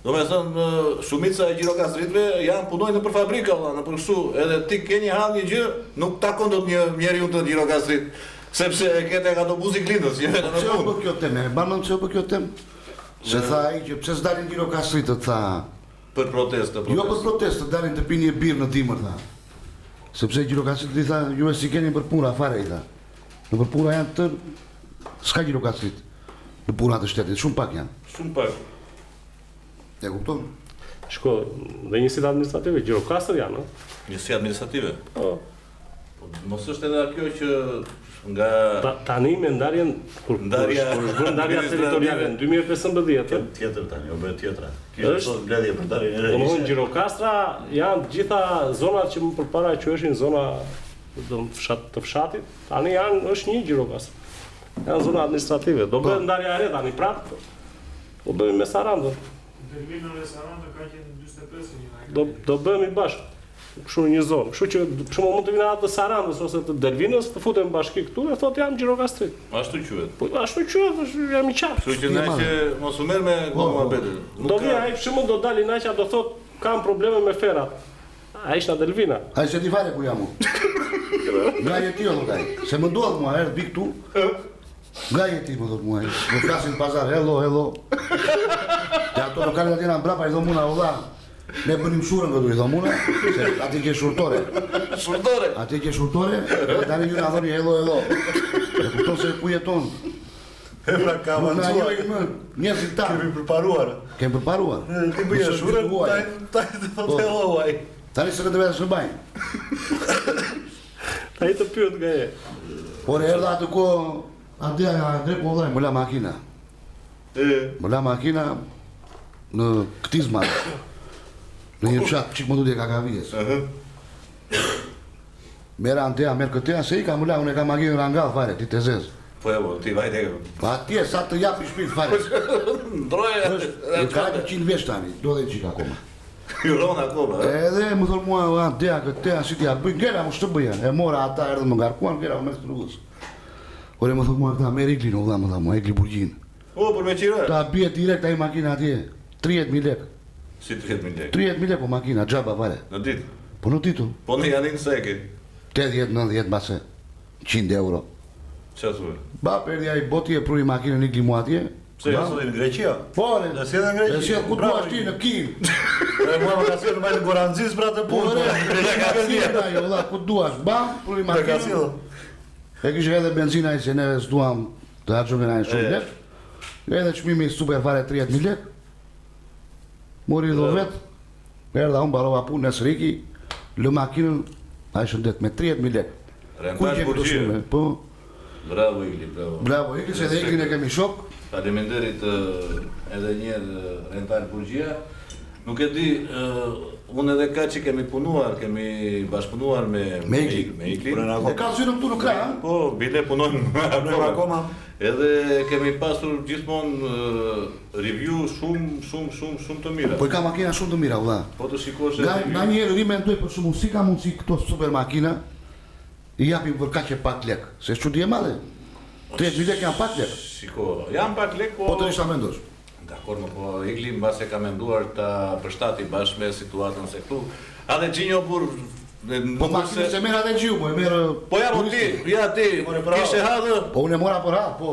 Do me thënë, shumica e gjirokastritëve janë punojnë në për fabrika, në për kështu, edhe ti ke një hall një gjë, nuk takon do të njeriu të gjirokastrit, sepse e ke tek autobusi Iglinës, që në Pse u punë. bë kjo temë? Banon pse u bë kjo temë? Se tha ai që pse s'dalin gjirokastritët, tha. Për protestë, Jo për protestë, dalin të pini një birë në dimër, tha. Sepse gjirokastritët i tha, ju e si keni për puna fare, i tha. Në për puna janë të... s'ka gjirokastrit. Në puna të shtetit, shumë pak janë. Shumë pak. E kupton? Shko, dhe njësit administrative, Gjirokastër janë, Njësi administrative. no? Mos është edhe kjo që nga... Tani me ndarjen, kur Ndarja shkon ndarja territoriale në 2015, Tjetër tani, o bëhet tjetra. Është- Kjo është mbledhje për dalin e re. domethënë Gjirokastra janë të gjitha zonat që më përpara quheshin zona të fshatit, tani është një Gjirokastër. Janë zona administrative. Do bëhet ndarja e re tani prapë. Do bëhemi me Sarandën. Terminën e Sarandë ka qenë 45 një. Do bëhemi bashkë. Kështu në një zonë. Kështu që për shembull mund të vinë atë të Sarandës ose të Delvinës, të futen bashkë këtu e thotë jam Gjirokastrit. Ashtu quhet. Po ashtu quhet, jam i qartë. Kështu që na që mos u merr me muhabetet. Do vi ai për shembull do dalin Naqa do thotë kam probleme me ferat. Ai ishte Delvina. Ai se ti fare ku jam unë. Nga jeti o ai. Se më duhet mua, erdh bi këtu. Nga jeti më duhet mua. Më flasin në pazar, hello. Te ato lokalet atje në mbrapa i dhomuna olla. Ne bënim shurën këtu i dhomuna, se ati ke shurtore. Shurdore. Ati ke shurtore, dhe tani ju na thoni hello. E kupton se ku jeton. E pra ka Nuk na avancuar. jojnë më, njerëzit ta. Kemi përparuar. Kem përparuar. Ti bëja Mësoj shurën, gjithuaj. taj të thotë hello ai. Tani se këtë vetë së bajnë. Ai të pyet nga e. Por erdha atë ko, atë drejt më vllai, më la makina. Më la makina në Ktizma. Në një fshat çik më tutje Kakavijes. Merë antea, merë këtea, se i ka më la, unë e ka makinën rangall fare, ti të zezë. Po e ti vajte. Atje sa të japi shpirt fare. Ndroje. Ka 100 vjeç tani, do dhe çik akoma. Hyron akoma. Edhe më thonë mua, dea këtë, si t'ja bëj, gjera më shtë bëja. E mora ata erdhën më ngarkuan, gjera më të rrugës. Ore më thonë mua këta, merr Iglin, o vlla më tha mua, Igli Burgjin. O, për me qira? Ta bie direkt ai makina atje, 30.000 lek. Si 30.000 lek? 30.000 lek po makina, xhaba fare. Në ditë? Po në ditë. Po në janin se e ke? 80-90 base, 100 euro. Qa thuaj? Ba, perdi ai boti e pruri makinën Igli mua atje. Pse ja sot në Greqia? Po, Dhe si edhe në Greqi? e si ku duash ti në Kiv. E mua më ka sjellë në Goranzis pra të Po, punë. ajo, valla, ku duash, bam, pruri Ka makinën. sjellë. E kishë edhe benzina i se neve s'duam të harxojmë ai shumë lek. Edhe çmimi super fare 30.000 lek. Mori do vet. Erdha unë barova punë në Sriki, lë makinën, ai shëndet me 30.000 lek. Rentar Burgjie. Po, Bravo Igli, bravo. bravo, Igli, se edhe Iglin e kemi shok. Faleminderit edhe njerë Rentar Burgjia. Nuk e di, unë edhe ka që kemi punuar, kemi bashkëpunuar me Iglin. E ka zyrën këtu në krah, ha? Po, bile punojmë Akoma. Edhe kemi pasur gjithmonë review shumë të mira. Po i ka makina shumë të mira, valla. Po të shikosh Nga njerë rimendoj për shumë, si ka mundësi këto super makina, i japim për kaq e pak lek, se çudi e madhe. 30.000 lek janë pak lek. Shiko, jam pak lek, Po të isha mendosh. Dakor, më po Igli mbase ka menduar ta përshtati bashkë me situatën se këtu. Edhe Gjinjo bur Po makinën se merr atë gjiu, po e merr. Po ja ti, kishe hadhë. Po unë e mora për ha, po.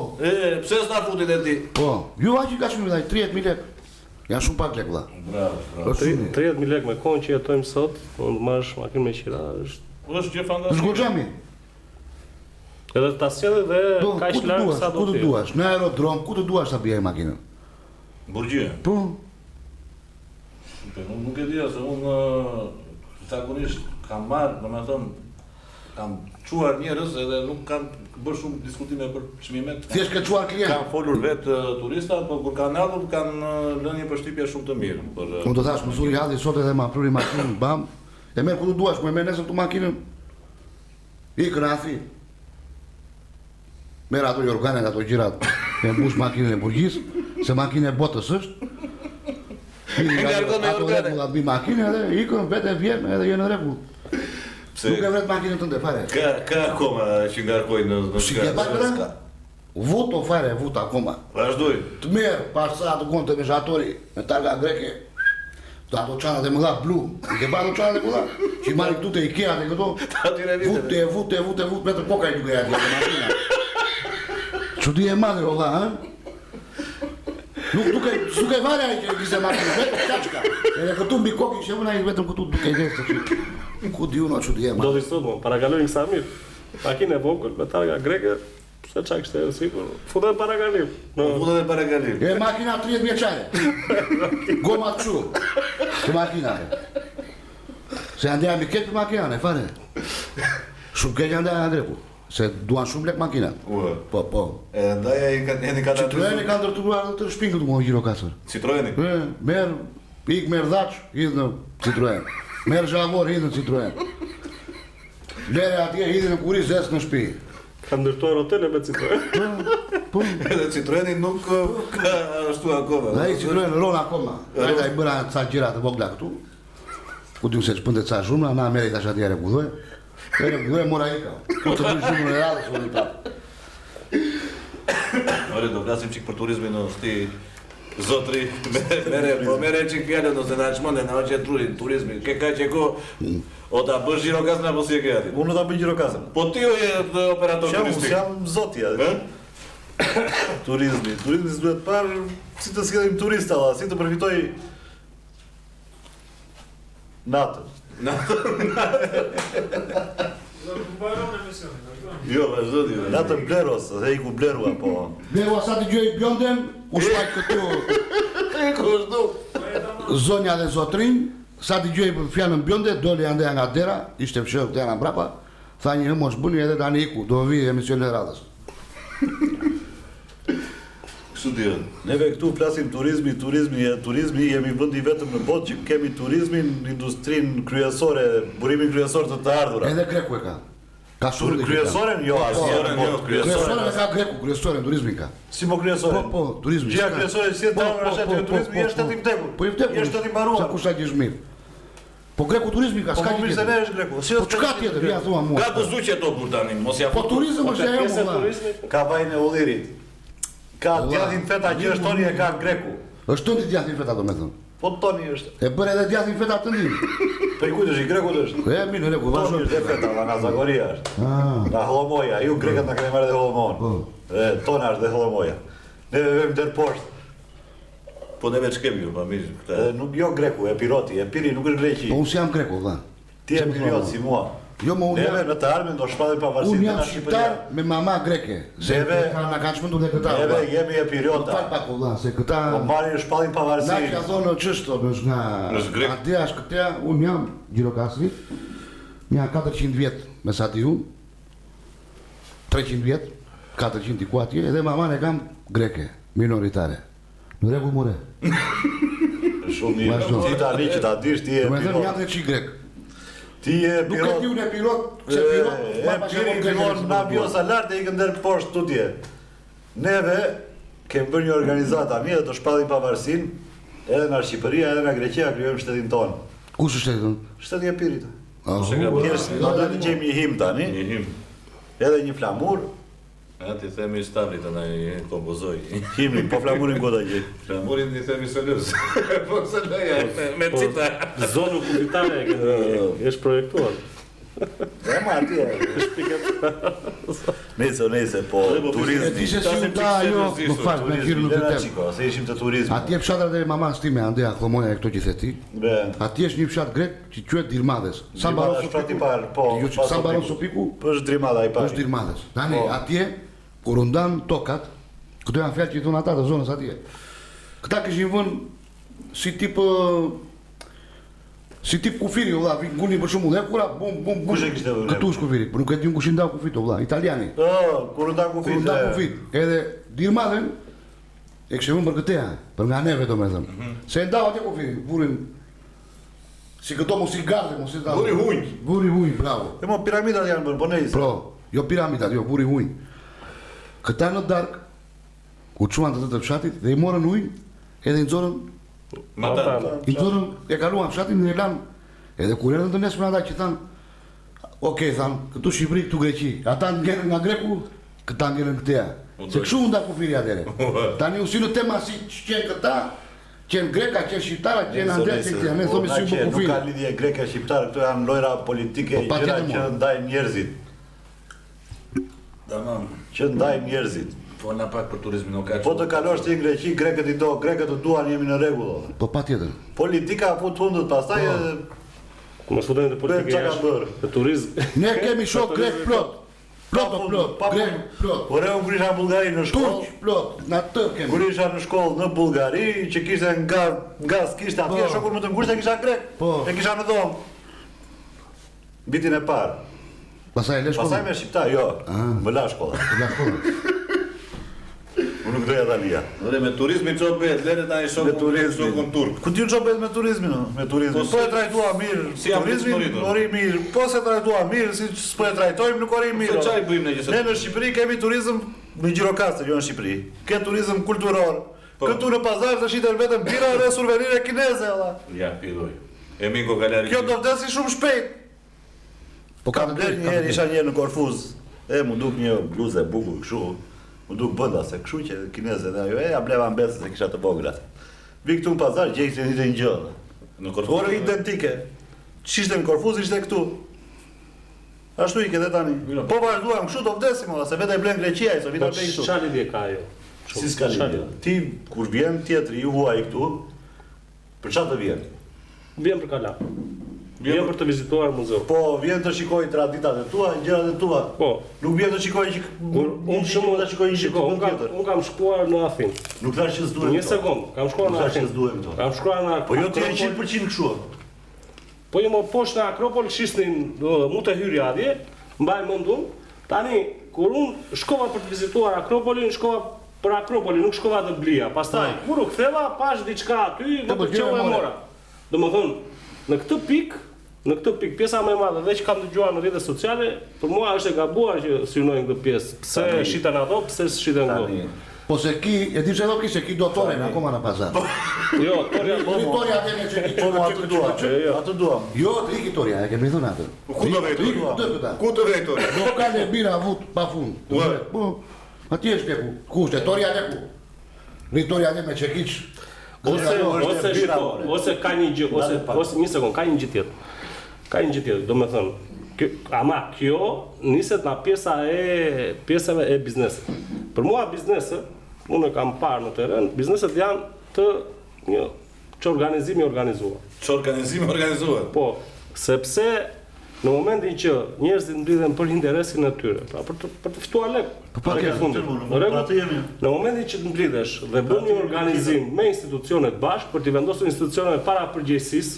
Pse s'na futit e ti? Po, ju aq i ka shumë ndaj 30.000 lek. Janë shumë pak lek valla. Bravo. 30.000 lek me kohën që jetojmë sot, mund të marrësh makinë me qira, Është gjë fantastike. Zgoxhami. edhe ta sjellë dhe Po, kaq ku të larg duash, sa ku do të të. duash, në aerodrom, ku të duash ta bie makinën. Burgjie. Po, Unë nuk e dija se unë zakonisht kam marrë, domethënë kam çuar njerëz edhe nuk kam bërë shumë diskutime për çmimet. thjesht ke çuar klient. Kam folur vetë turistat, po kur kanë ardhur kanë lënë një përshtypje shumë të mirë për Unë do thash, më zuri halli sot edhe ma pruri makinën, bam. E merr ku të duash, ku e merr nesër tu makinën. I krafi. Merr ato jorganet, ato gjirat. E mbush makinën e Burgjis, se makinë e botës është. ngarkon me Ato jorgane. rregulla mbi makinë edhe ikën vetë vjen edhe jenë në rregull. pse Nuk e vret makinën tënde fare. ka akoma që ngarkojnë në Si ke pak s'ka. Vuto fare, vuto akoma. Vazhdoj. Të merë, pas sa të konë të meshatori me targa greke, të ato qanat e mëdha blu, i ke pa ato qanat e mëdha, që i marri këtu të Ikea të këto, Atyre viteve. vute, me të koka i duke atje të makina. Çudi e madhe, ola, ha? Nuk duke vare ai që kishte makinë, vetëm çaçka. Edhe këtu mbi kokë ishte vëna ai vetëm këtu duke i vestë që. Ku di unë çudi e Do madhe. të thotë, mo, parakalojmë sa mirë. Makinë e vogël me targa greke, pse çka kishte edhe sigur. Futet parakalim. Po futet e parakalim. E makina 30 vjeçare. Goma çu. Të makina. Se andea mi ketë makina, e fare. Shumë keq andea greku. Se duan shumë lek makina. Ua. Po. E ndaja i ka Citroeni ka ndërtuar edhe të shpingët mua Euro 4. Citroeni. Merr dhaç, hidh në Citroen. Merr Javor, hidh në Citroen. Lere atje, hidh në kuriz, zes në shtëpi. Ka ndërtuar hotele me Citroen. Po. Edhe Citroeni nuk ka ashtu akoma. Ai Citroen ron akoma. Ai bëra ca gjëra të vogla këtu. Ku diun se ç'pëndet ca zhurma, na merri tash atje rregulloj. Rregulloj mora ika. Ku të bëj zhurmën e radhës unë ta. Ore, do flasim çik për turizmin në sti zotri, mere çik fjalën ose na çmendë na hoqë turizmi. Ke ka që ko o ta bësh Gjirokastër apo si e ke aty? Unë ta bëj Gjirokastër. Po ti je operator turistik. Jam zotja. Turizmi duhet parë si të sjellim turista, si të përfitoj natën. Do të bëjmë në emisionin, dakor? Jo, vazhdo ti. Natën Bleros, dhe iku Blerua po. Beru sa të gjoj bjonden, u shpaq këtu zonja dhe zotrin, sa të gjoj fjalën bjonde, doli andeja nga dera, ishte fshehur dera mbrapa, tha një mosh buni edhe tani iku, do vi emisionin e radhës. Kështu dihet. Neve këtu flasim turizmi jemi vendi vetëm në botë që kemi turizmin, industrinë kryesore, burimin kryesor të ardhurat. Edhe greku e ka. Ka shumë dhe kryesoren, jo, asnjërin, jo, kryesoren e ka greku, kryesoren turizmin ka. Si po kryesoren? Po, turizmi. Gjëja kryesore si ta rreshtet e turizmi është shtet i vdekur. Po i vdekur. Është shtet i mbaruar. Sa kushta që është mirë. Po greku turizmi ka, s'ka gjë. Po mirë se ne është greku. Po çka tjetër, ja thua mua. Ka buzuqe to kur tani, mos ja. Po turizëm është ajo valla. Ka vajin e ullirit. Ka djathtin feta që është toni e ka greku. Është toni djathtin feta domethënë. Po toni është. E bën edhe djathtin feta të ndim. Po i kujt është i grekut është? E mirë, greku vazhdo. Toni është e feta, nga Zagoria është. Nga Hollomoja, ju grekët na keni marrë dhe Hollomon. Tona është dhe Hollomoja. Ne vëmë der poshtë. Po neve ç'kemi ju, pa mirë këtë. Nuk jo greku, e piroti, e piri nuk është greqi. Po unë jam greku, valla. Ti je pirot si mua. Jo, më unë neve në të armën do shpallim pavarësinë. Unë jam shqiptar me mama greke. Neve na kanë shmendur dhe këta. Neve jemi e pirota. Fal pak valla, se këta po marrin shpallim pavarësinë. Na ka thonë ç'është është nga aty as këtja, unë jam Gjirokastri. Jam 400 vjet me sa ti unë. 300 vjet, 400 diku atje, edhe maman e kam greke, minoritare. Në rregull more. Shumë mirë. Ti tani që ta dish ti je pilot. pilot. Më jam 300 grek. Ti je pilot. Nuk e di unë pilot, se pilot. E piri pilot në avion sa lart e ikën der poshtë tutje. Neve kemi bërë një organizatë tani dhe do shpallim pavarësinë edhe nga Shqipëria edhe nga Greqia krijojmë shtetin ton. Kush është shteti ton? Shteti i Epirit. Do të gjejmë një him tani. Një him. Edhe një flamur. Ti themi Stavrit të na i kompozoj. Himnin, po flamurin ku ta gjej? Flamurin i themi Solus. Po se leja, me cita. Zonë kubitare është projektuar. E ma atje. Nese, po turizmi. Ti se si ta ajo, më fal, me hyrë në këtë temë. Se ishim të turizmi. Atje fshatrat e mamas time, Andea, Hollomoja e këto që the ti. Atje është një fshat grek që quhet Dirmades. San Baron Sopiku. San Baron Sopiku. Po është Dirmada i parë. Është Dirmades. Tani atje kur u ndan tokat, këto janë fjalë që i thonë ata të zonës atje. Këta kishin vënë si tip kufiri, valla, ngulin për shembull, kura bum. Kush e kishte vënë? Këtu është kufiri, por nuk e di kush i ndan kufit, valla, italiani. Kur u ndan kufit. Edhe Dirmaden e kishte vënë për këtë janë, për nga neve domethënë. Se ndau atje kufiri, burin si këto mos i gardë, mos i dau. Buri huj, bravo. E mo piramidat janë bërë, po nejse. Po, jo piramidat, jo buri huj. Këta në dark u çuan të fshatit dhe i morën ujin edhe i nxorën Matan. I nxorën e kaluan fshatin dhe i lan. Edhe kur erdhën të nesër ata që thanë, "Ok, thanë, këtu Shqipëri, këtu Greqi." Ata ngelen nga greku, këta ngelen këtej. Se kështu nda kufiri atëre. Tani u sinë tema si qenë këta, qenë greka, qenë shqiptara, qenë andesë këtej, ne thomi si u kufiri. Nuk ka lidhje greke shqiptare, këto janë lojra politike gjëra që ndajnë njerëzit. Tamam. Që ndajnë njerëzit. Po na pak për turizmin nuk ka. Po të kalosh ti në Greqi, grekët i do, grekët të duan, jemi në rregull. Po patjetër. Politika fut fundët, pastaj Mos futemi në politikë jashtë. Të turizm. Ne kemi shok grek plot. Plot, grek plot. Ore u ngrisha në Bullgari në shkollë. Turq plot, na të kemi. Ngrisha në shkollë në Bullgari, që kishte nga s'kishte atje, shokun më të ngushtë kisha grek. E kisha në dhomë. Vitin e parë. Pastaj le shkollë. Pastaj me shqiptar, jo. Më la shkolla. Unë nuk doja Italia. Ore me turizmin çfarë bëhet? Lere tani shokun turk. Ku ti çfarë bëhet me turizmin? Me turizmin. Po e trajtua mirë. Si turizmin ori mirë. Po se trajtua mirë, si s'po e trajtojmë nuk ori mirë. Se çaj bëjmë ne që ne në Shqipëri kemi turizëm në Gjirokastër, jo në Shqipëri. Ke turizëm kulturor. Këtu në pazar të shiten vetëm bira dhe suvenire kineze, valla. Ja, filloj. Emiko Galari. Kjo do vdesi shumë shpejt. Po kam bler një herë, isha një herë në Korfuz. Mu duk një bluzë e bukur kështu. Mu duk bënda se kështu që kineze dhe ajo, ja bleva mbesë se kisha të vogla. Vi këtu në pazar, gjejtë një gjë. Në Korfuz. Ore identike. Ç'ishte në Korfuz, ishte këtu. Ashtu i këtë tani. Po vazhduam kështu do vdesim, se vetë e blen Greqia, se vita bëj këtu. Çfarë lidhje ka ajo? Si s'ka lidhje. Ti kur vjen tjetri i huaj këtu, për çfarë të vjen? Vjen për kala. Vjen për të vizituar muzeu. Po, vjen të shikoj traditat e tua, gjërat e tua. Po. Nuk vjen të shikoj që unë shumë të shikoj një gjë tjetër. Unë kam shkuar në Athinë. Nuk thash që s'duhem. Një sekond, kam shkuar në Athinë. Kam shkuar në Po jo ti je 100% kështu. Po jo më poshtë në Akropol shisnin mu të hyri atje, mbaj mendun. Tani kur unë shkova për të vizituar Akropolin, shkova për Akropolin, nuk shkova të Blia. Pastaj kur u ktheva, pash diçka aty, më pëlqeu e mora. Domethënë, në këtë pikë në këtë pikë pjesa më e madhe dhe që kam dëgjuar në rrjetet sociale, për mua është e gabuar që synojnë këtë pjesë. Pse shiten ato, pse shiten këto? Po se ki, e di se do ki se ki dotoren akoma në pazar. Jo, Toria dhe me që ki Po ma atë duam, atë duam. Jo, të iki Toria, e kemi thënë atë. Ku të vej? Ku të vej Toria? Do ka në bira avut pa fund. Po, atje është leku. Ku është, Toria leku. Toria dhe me që kiq. Ose ka një gjë, ose një sekond, ka një gjë tjetër. Ka një gjë tjetër, do me thënë, ama kjo niset nga pjesave e biznesit. Për mua bizneset, unë e kam parë në teren, bizneset janë të një që organizimi organizuar. Që organizimi organizuar? Po, sepse në momentin që njerëzit mbledhen për interesin e tyre, pra për të ftuar lek, në momentin që të mbledhesh dhe bën një organizim me institucionet bashkë për t'i vendosur institucionet para përgjegjësisë,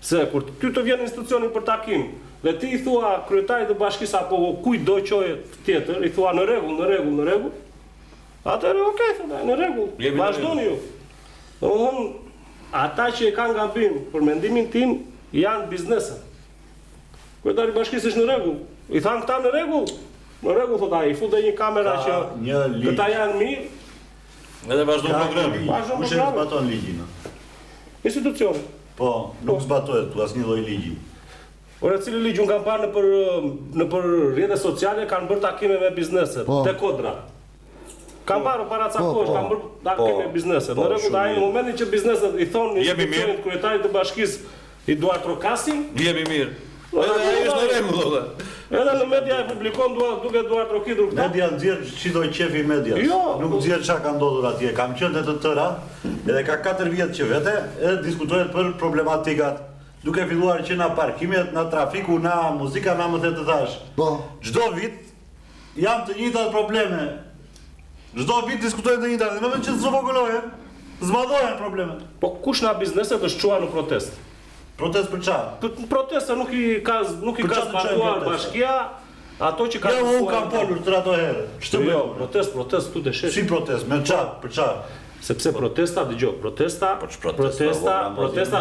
se kur ty të vjen institucioni për takim dhe ti i thua kryetarit të bashkisë apo kujt do qoje tjetër, i thua në rregull, atëherë okay, thonë, në rregull, vazhdoni ju. Domthonë, ata që e kanë gabim, për mendimin tim, janë bizneset. Kryetari i bashkisë është në rregull. I thanë këta në rregull thotë ai, i futet një kamera që këta janë mirë. Edhe vazhdon programin. Kush e zbaton ligjin? Institucionet. Po, nuk zbatohet asnjë lloj ligji. Ora cili ligj unë kam parë në për rrjetet sociale kanë bërë takime me bizneset, te kodra. Kam parë para ca kohësh kanë bërë takime me bizneset. Në rregull, ai në momentin që bizneset i thonë institucionit kryetarit të bashkisë i duar trokasin, jemi mirë. Edhe ai është në rregull. Edhe në media e publikon duke duar trokitur këta. Media nxjerr çdo qefi media. Nuk nxjerr çka ka ndodhur atje. Kam qenë të tëra, edhe ka 4 vjet që vete, edhe diskutohet për problematikat. Duke filluar që na parkimet, na trafiku, na muzika, na më të thash. Po. Çdo vit janë të njëjtat probleme. Çdo vit diskutojnë të njëjtat, në moment që zvogulohen, zmadhohen problemet. Po kush nga bizneset është çuar në protestë? Protest për çfarë? Protesta nuk i ka zbatuar bashkia, ato që ka zbatuar. Jo, unë kam folur tërë ato herë. Jo, protest tu deshesh. Si protest, me çfarë? Për çfarë? Sepse protesta, dëgjoj, protesta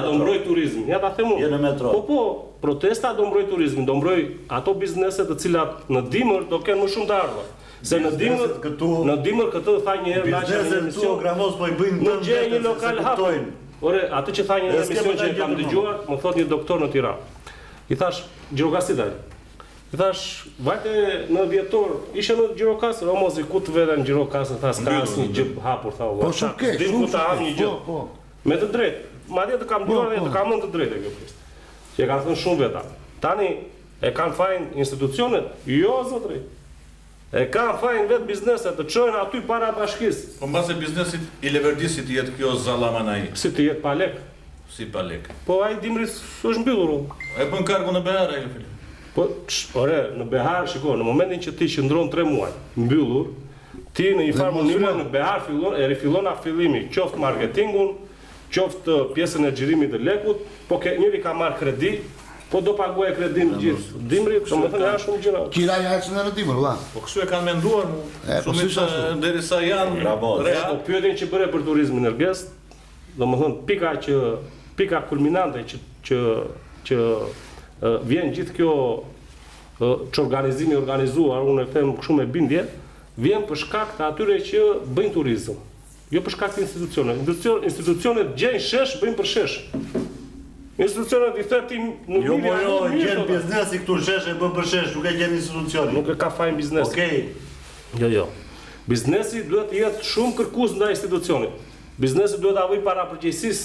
do mbroj turizmin. Ja ta them unë. Je në metro. Po, protesta do mbroj turizmin, do mbroj ato biznese të cilat në dimër do kenë më shumë të ardhur. Se në dimër këtë tha një herë Naçi në emision Gramos po i bëjnë në gjej një lokal hapur. Ore, atë që tha një emision që kam dëgjuar, më thot një doktor në Tiranë. I thash, Gjirokasitaj. I thash, vajte në vjetor, ishe në Gjirokasë, o mozi, ku të vete në Gjirokasë, tha, s'ka asë një gjë hapur, tha, po shumë kesh, dim ku të hap një gjë. Me të drejtë, madje të kam dëgjuar dhe të kam në të drejtë e kjo pjesë. Që e kanë thënë shumë veta. Tani, e kanë fajin institucionet? Jo, zotri. E kanë fajin vetë bizneset të çojnë aty para bashkisë. Po mbase biznesit i Leverdisit jetë kjo Zallamanai. Si të jetë pa lek? Si pa lek. Po ai dimri është mbyllur. E bën kargu në Behar ai Filip. Po, ore, në Behar, shiko, në momentin që ti qëndron 3 muaj mbyllur, ti në një farë mënyrë në Behar rifillon fillimi, qoftë marketingun, qoftë pjesën e xhirimit të lekut, po njëri ka marrë kredi, po do paguaj kredin gjithë. Dimri, domethënë janë shumë gjëra. Kiraja ecën në dimër, valla. Po kështu e kanë menduar mu. Shumica derisa janë real. Po pyetjen që bëre për turizmin Erges, domethënë pika kulminante që vjen gjithë kjo organizimi organizuar, unë e them shumë me bindje, vjen për shkak të atyre që bëjnë turizëm. Jo për shkak të institucioneve. Institucionet gjejnë shesh, bëjnë për shesh. Institucionet i thetin në mirë. Jo, gjen biznesi këtu shesh e bën për shesh, nuk e gjen institucioni. Nuk e ka fajin biznesi. Okej. Jo. Biznesi duhet të jetë shumë kërkues ndaj institucionit. Biznesi duhet ta avëj para përgjegjësisë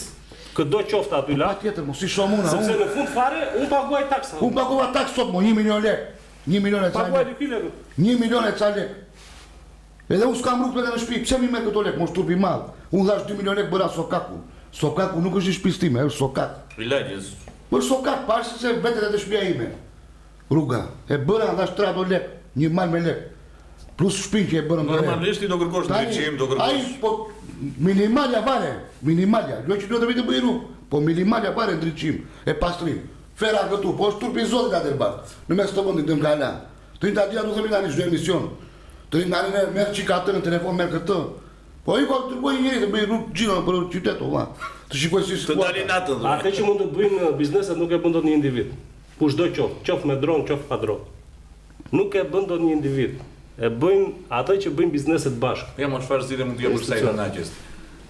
këdo qoftë aty la. Patjetër, mos i shoh unë. Sepse në fund fare unë paguaj taksa. Unë paguaj taksë sot, 1 milion lekë. 1 milion e ca paguaj lekë. 2 lekë. 1 milion e ca lekë. Edhe unë s'kam rrugë në shtëpi, pse më merr këto lekë, mos turpi madh. Unë dhash 2 milion lekë bëra sokaku. Sokaku nuk është i shtëpisë time, është sokak. Vilajës. Po sokak, pash se vetë të shtëpia ime. Rruga. E bëra dhash 3 lekë, një mal me lekë. Plus shpinë që e bërën të Normalisht i do kërkosh ndryqim, do kërkosh. Ai po minimalja vare, minimalja. Jo që duhet të vitë bëj rrugë, po minimalja vare ndryqim e pastrim. Fera këtu, po është turpi zotit atë bar. Në mes të vendit dëm kala. Të inta dia nuk kemi tani çdo emision. Të ndani merr çikatën në telefon merr këtë. Po i ka të bëj njëri të bëj rrugë gjino për qytet valla. Të shikoj si Të dalin natën. Atë që mund të bëjnë bizneset nuk e bën dot një individ. Kushdo qoftë me dron, qoftë pa dron. Nuk e bën dot një individ. E bëjnë ato që bëjnë bizneset bashkë. Ja, më çfarë zile mund të jepësh sa Naçës.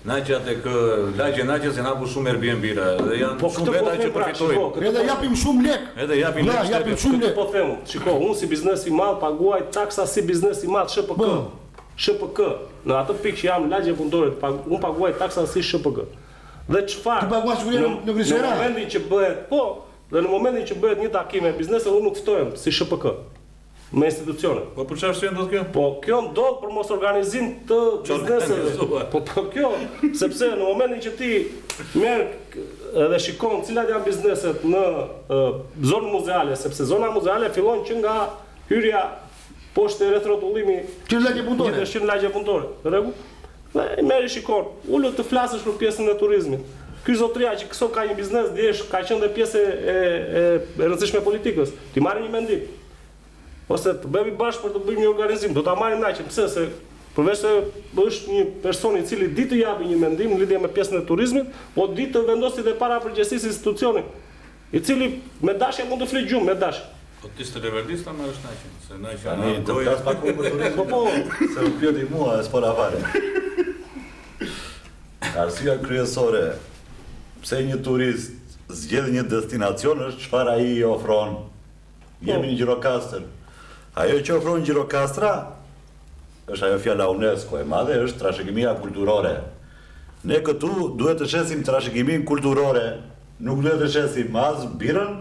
Naçja tek lagje Naçës janë hapur shumë Airbnb-ra dhe janë shumë veta që përfitojnë. Edhe japim shumë lek. Edhe japin Ja, japim shumë lek. Po them, shiko, unë si biznes i madh paguaj taksa si biznes i madh SHPK. SHPK. Në atë pikë që jam lagje punëtore, unë paguaj taksa si SHPK. Dhe çfarë? Ti paguash sigurinë në Grisera? Në momentin që bëhet, dhe në momentin që bëhet një takim me biznesin, unë nuk ftohem si SHPK. Me institucione. Po për çfarë arsye ndodh kjo? Po kjo ndodh për mos organizim të bizneseve. Po kjo, sepse në momentin që ti merr edhe shikon cilat janë bizneset në zonën muzeale, sepse zona muzeale fillon që nga hyrja poshtë rrethrrotullimi Që lagje punëtore. Që në lagje punëtore. Rregull? Dhe i merr shikon, ulët të flasësh për pjesën e turizmit. Ky zotria që këso ka një biznes, dihesh, ka qenë dhe pjesë e rëndësishme e politikës. Ti marrë një mendim. Ose të bëhemi bashkë për të bërë një organizim, do ta marrim Naçën, pse se përveç se është një person i cili ditë japi një mendim në lidhje me pjesën e turizmit, po ditë të vendosi dhe para përgjegjësisë institucionit, i cili me dashje mund të flet gjumë, me dashje. Po ti stëreverdis ta marrësh Naçën, se Naçja Tani të flas pak për turizmin. Po, Se më pyeti mua, e s'po na fare. Arsyeja kryesore pse një turist zgjedh një destinacion është çfarë ai i ofron. Jemi në Gjirokastër. Ajo që ofron Gjirokastra është ajo fjala UNESCO e madhe, është trashëgimia kulturore. Ne këtu duhet të shesim trashëgimin kulturore, nuk duhet të shesim as birën,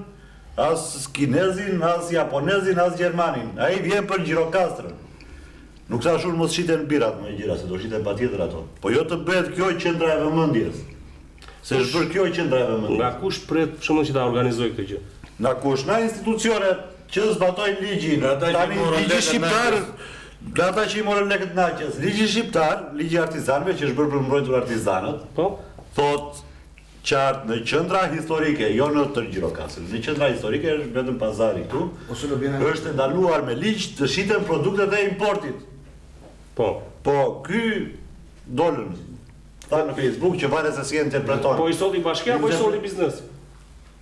as kinezin, as japonezin, as gjermanin. Ai vjen për Gjirokastrën. Nuk thash unë mos shiten birat më gjëra, se do shiten patjetër ato. Po jo të bëhet kjo qendra e vëmendjes. Se është bërë kjo qendra e vëmendjes. nga kush pret për shembull që ta organizoj këtë gjë? Na kush, na institucionet që zbatojnë ligjin. Tani ligji shqiptar, ata që i morën lekët Naçës. Ligji shqiptar, ligji artizanëve që është bërë për mbrojtur artizanët, Po? thot qartë në qendra historike, jo në tërë Gjirokastrën. Në qendra historike është vetëm pazari këtu. Ose do bjena. Është ndaluar me ligj të shiten produktet e importit. Po. Po ky dolën. Tha në Facebook që varet se si e interpreton. Po i solli bashkia apo i solli biznesi?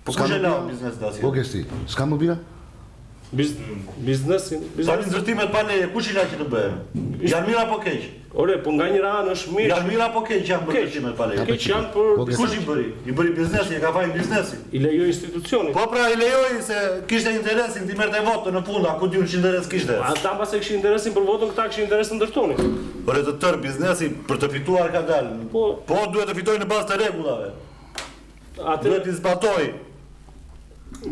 Po kush e lau biznesin asaj? Po gesti. S'ka më bira? Biznesin, Tani ndërtimet pa leje, kush i la që të bëhen? Janë mirë apo keq? Ore, po nga një anë është mirë. Janë mirë apo keq janë bërë ndërtimet pa leje? Keq janë për Po, Kush i bëri? I bëri biznesi, e ka fajin biznesi. i lejoj institucionit. Po pra i lejoi se kishte interesin ti merrte votën në fund, a ku diun ç'interes kishte? Ata pas e kishin interesin për votën, këta kishin interes të ndërtonin. Por e të tërë biznesi për të fituar ka dalë. Po duhet të fitojë në bazë të rregullave. Atë Duhet i zbatoj.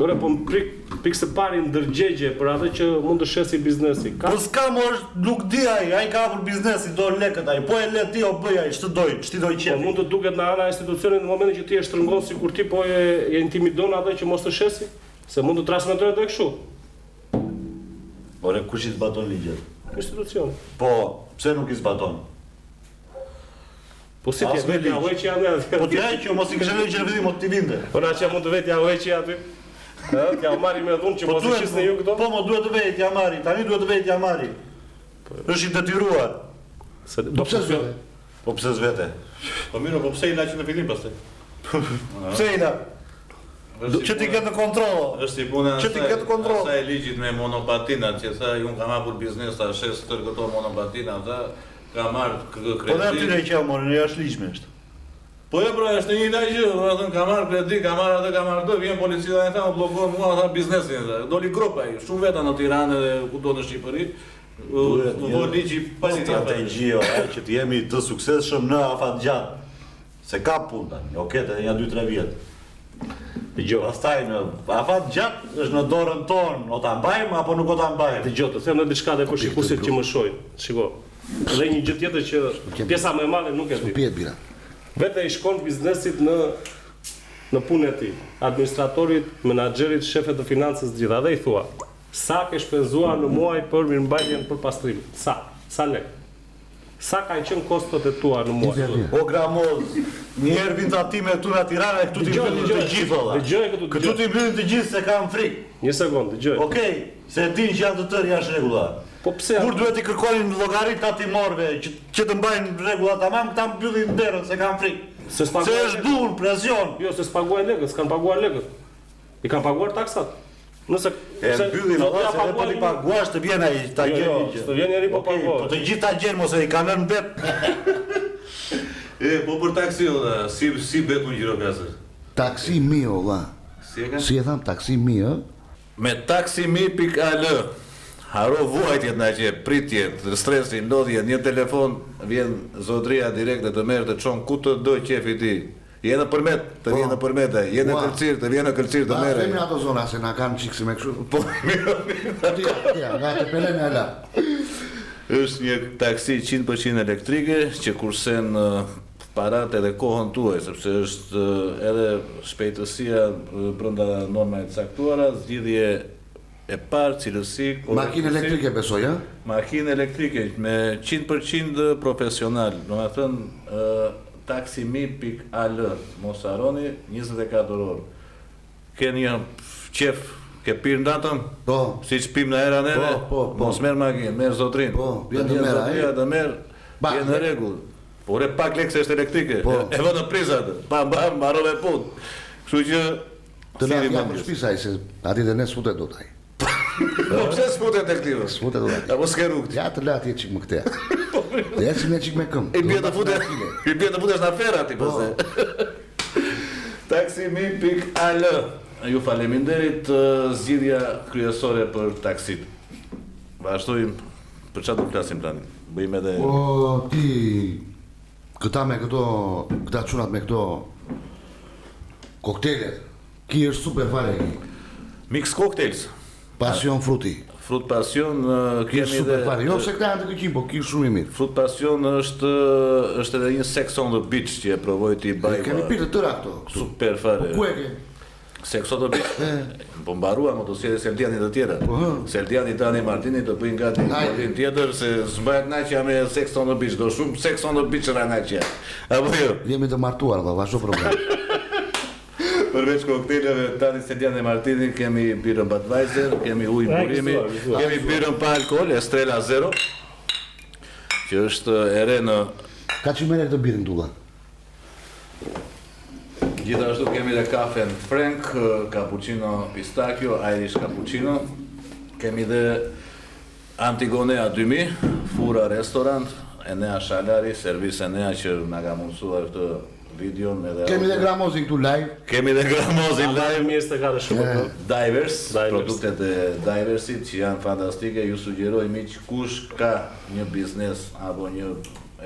Ore, po më prik se pari ndërgjegje për atë që mund të shesi biznesi. Ka Po s'ka më është nuk di ai ka hapur biznesi, do lekët ai. Po e le ti o bëj ai, ç'të doj, ç'ti doj po qefi. mund të duket në ana e institucionit në momentin që ti e shtrëngon sikur ti po e intimidon atë që mos të shesi, se mund të transmetohet edhe kështu. Ore kush i zbaton ligjet? Institucioni. Po, pse nuk i zbaton? Po si As ti me vetë ligj. hoqi anë. Po ti ai që mos i kishte lënë që në fillim mos ti vinte. Po na që mund të vetë hoqi aty. T'ja marrim me dhunë që Po mos i shisni ju këto. Po mo duhet të vejt ja marri, tani duhet të vejt ja marri. Është i detyruar. Se Po pse s'vete? Po pse s'vete? Po mirë, po pse i la që në fillim pastaj? Pse i la? Që ti ketë në kontroll. Është si puna Që ti ketë kontroll. asaj ligjit me monopatinat, që tha unë kam hapur biznes ta shes tërë këto monopatina, tha ka marrë Po dhe aty ne që morën, ne është ligjme është. Po e pra, është një laj gjë, do të thënë ka marrë kredi, ka marrë atë, ka marrë atë, vjen policia dhe tha, bllokuan mua ata biznesin, doli grup ai, shumë veta në Tiranë dhe kudo në Shqipëri. Do ligji pa Strategjia që të jemi të suksesshëm në afat gjatë. Se ka punë tani, okej, tani ja 2-3 vjet. Dgjoj. Pastaj në afat gjatë është në dorën tonë, o ta mbajmë apo nuk o ta mbajmë. Dgjoj, të them në diçka dhe për shikuesit që më shohin. Shiko. Edhe një gjë tjetër që pjesa më e madhe nuk e di. Piet bira. Vete i shkon biznesit në punën e tij, administratorit, menaxherit, shefet të financës gjitha dhe i thua, sa ke shpenzuar në muaj për mirëmbajtjen për pastrimin? Sa lek? Sa kanë qenë kostot e tua në muaj? O gramoz, njëherë vin tatime këtu në Tiranë e këtu ti mbyllin të gjithë valla. Dëgjoj këtu. Këtu ti mbyllin të gjithë se kanë frikë. Një sekond, dëgjoj. Okej, se din që janë të tërë jashtë rregulla. Po pse? Kur duhet i kërkonin llogarit tatimorëve që të mbajnë rregulla tamam, këta mbyllin derën se kanë frikë. Se Se është dur, presion. Jo, se s'paguajnë legët, s'kan paguar legët. I kanë paguar taksat. Nëse E mbyllin ose edhe po ti paguash të vjen ai ta gjë. Të vjen njëri po paguar. Po të gjithë ta gjen mos e i kanë lënë bet. Po për taksi, si betu në Gjirokastër? Taksi mi, valla. Si e ka? Si e tham, taksi mi, ë? Me taksimi.al. Haro vuajtjet na që pritjet, stresin, lodhje, një telefon, vjen zotria direkte të merr të çon ku të do qefi ti. Je në përmet, të vjen në përmet, je në kërcir, të vjen në kërcir të merre. Kemi ato zona se na kanë çiksi me kështu. Po, Ja, nga të pelen e la. është një taksi 100% elektrike që kursen parat edhe kohën tuaj, sepse është edhe shpejtësia brenda normave të caktuara, zgjidhje e parë, cilësi, Makinë elektrike besoj, ë? Makinë elektrike me 100% profesional, domethënë taksimi.al, mos harroni 24 orë. Ke një qef, ke pirë ndatën? Po. Siç pim në era neve? Po. Mos merr makinë, merr zotrin. Po, vjen të merr ai. Zotria të merr, je në rregull. Por e pak lekë se është elektrike. Po. E vë në prizë atë. Pa mbarove punë. Kështu që Të na jam për shpisa ai se aty dhe ne sfutet dot ai. Po pse s'futet elektrike? Sfutet dot ai. Apo s'ke rrugë? Ja të la ti çik më këtë. Ja si me çik me këm. I bie të futesh në afera ti pse. Taksimi.al. Ju faleminderit, zgjidhja kryesore për taksit. Vazhdojmë, për çfarë do flasim tani? Bëjmë edhe O ti këta me këta çunat me këto koktejlet. Ki është super fare ki. mix cocktails. Pasion fruti. Frut Passion Ki është kemi super edhe fare. Jo se këta janë të këqim, po ki është shumë i mirë. Frut Passion është edhe një Sex on the Beach që e provoj ti baj. Kemi pirë të tëra këto. Super fare. Ku e ke? Sex on the Beach. Po mbarua motosjellë Seldiani të tjera. Seldiani tani Martini do bëjnë gati një tjetër se s'bëhet naçja me Sex on the Beach, do shumë Sex on the Beach naçja. Apo jo? Jemi të martuar, valla, vazhdo problem. Përveç kokteleve tani Seldiani Martini kemi birën Budweiser, kemi ujë burimi, kemi birën pa alkool Estrella Zero, që është e re në. Ka që mere këtë birën tulla? Gjithashtu kemi dhe kafen Frank, cappuccino pistachio, Irish cappuccino. Kemi dhe Antigonea 2000, Fura Restaurant, Enea Shalari, servis Enea që nga ka mundësuar këtë videon edhe. Kemi dhe gramozin këtu live. Kemi dhe gramozin live. Mirë se ka dhe shumë. Divers, produktet e Diversit që janë fantastike, ju sugjeroj miq kush ka një biznes apo një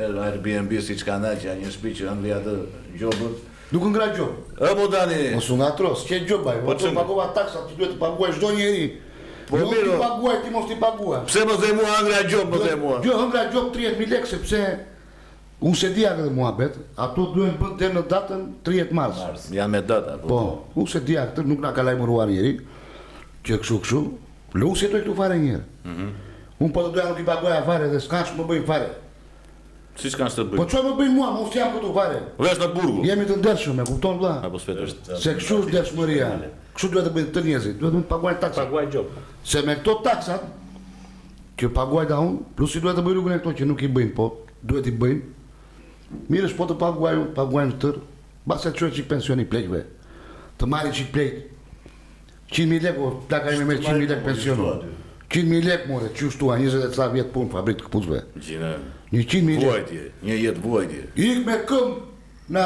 Airbnb siç ka na që janë një shtëpi që ëmbli atë gjobët. Nuk ngra gjob. Apo tani. Mos u ngatros, çe gjob ai. Po të pagova taksat që duhet të paguaj çdo njeri. Po jo mirë. ti paguaj, ti mos ti paguaj. Pse mos dhe mua ngra gjob, mos dhe mua. Jo, ngra gjob 30.000 lekë sepse unë se dia këtë muhabet, ato duhen bën deri në datën 30 mars. Janë me data. Po, unë se dia këtë nuk na ka lajmëruar njeri që kështu. Lu se këtu fare një herë. Unë po të doja nuk i paguaja fare dhe s'ka që më bëjnë fare. Si s'kan të Po bëjnë? çfarë më bëjnë mua, mos jam këtu fare. Vesh në burgu. Jemi të ndershëm, e kupton vëlla? Apo s'pet është. Se kështu është ndershmëria. Kështu duhet të bëjnë të njerëzit, duhet të paguajnë taksat. Paguaj gjop. Se me këto taksat që paguaj da unë, plus i duhet të bëjnë rrugën e këto që nuk i bëjnë, po duhet i bëjnë. Mirë është po të paguajnë tërë, basa të çojë çik pensioni plekëve. Të marrin çik plek. 100.000 lekë, plaka ime merr 100.000 lekë pension. 100.000 lekë more, që shtua 20 e ca vjet punë fabrikë të këpucëve. Gjina. 100.000 lekë. Vuajtje, një jetë vuajtje. Ik me këm na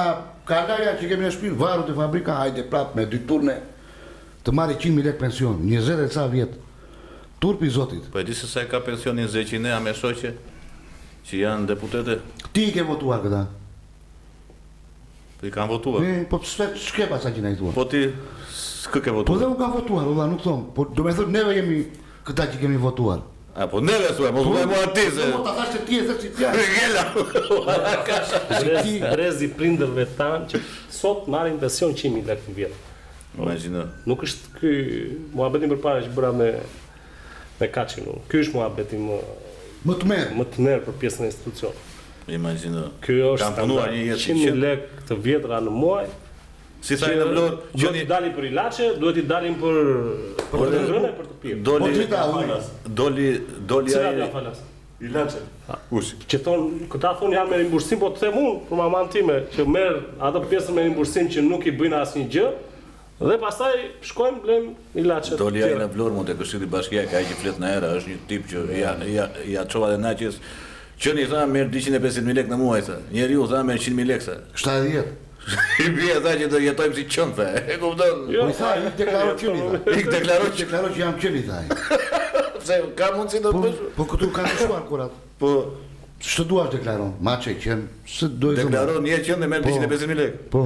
kalarja që kemi në shtëpi, varut e fabrika, hajde prap me 2 turne, të marri 100.000 lekë pension, 20 e ca vjet. Turpi zotit. Po e di se sa e ka pensionin Zeqinea me shoqe që janë deputete? Ti i ke votuar këta? Po i kanë votuar. Po s'ke pas sa që na i thua. Po ti s'kë ke Po votuar? dhe unë kam votuar, valla, nuk thom. Po do me thënë neve jemi këta që kemi votuar. A po neve thua, mos bëj mua ti se. Po ta thash se ti e thësh si ti. Gjela. Rezi prindërve tanë që sot marrin pension 100.000 lekë në vjet. Imagjino. Nuk është ky muhabeti përpara që bëra me Kaçin. Ky është muhabeti Më të merr. më të merr për pjesën e institucionit. Imagjino. Ky është Kam punuar një jetë 100.000 lekë të vjetra në muaj. Si thaj në Vlorë, Duhet i dalim për ilaçe, duhet i dalim për të ngrënë e për të pirë. Po doli drita unë. doli Cilat ai na falas? Ilaçe. Kush? Që këta thonë janë me rimbursim, po të them unë për maman time që merr ato pjesën me rimbursim që nuk i bëjnë asnjë gjë. Dhe pastaj shkojmë blem ilaçe. Doli ai në Vlorë mund të Këshilli Bashkiake, ai që flet në era, është një tip që ja çova dhe naçës. Qëni tha merr 250.000 lekë në muaj tha. Njeriu tha merr 100.000 lekë tha. 70. I bie tha që do jetojmë si qen tha. E kupton? Po i tha, i deklaroj qëni tha. Ik deklaroj Deklaroj që jam qëni tha ai. se ka mundsi do të bësh. Po këtu kanë dëshuar kurat. Po Ç'të duash deklaron? Maçe qen, se do të deklaron një qen dhe merr 250.000 lekë. Po.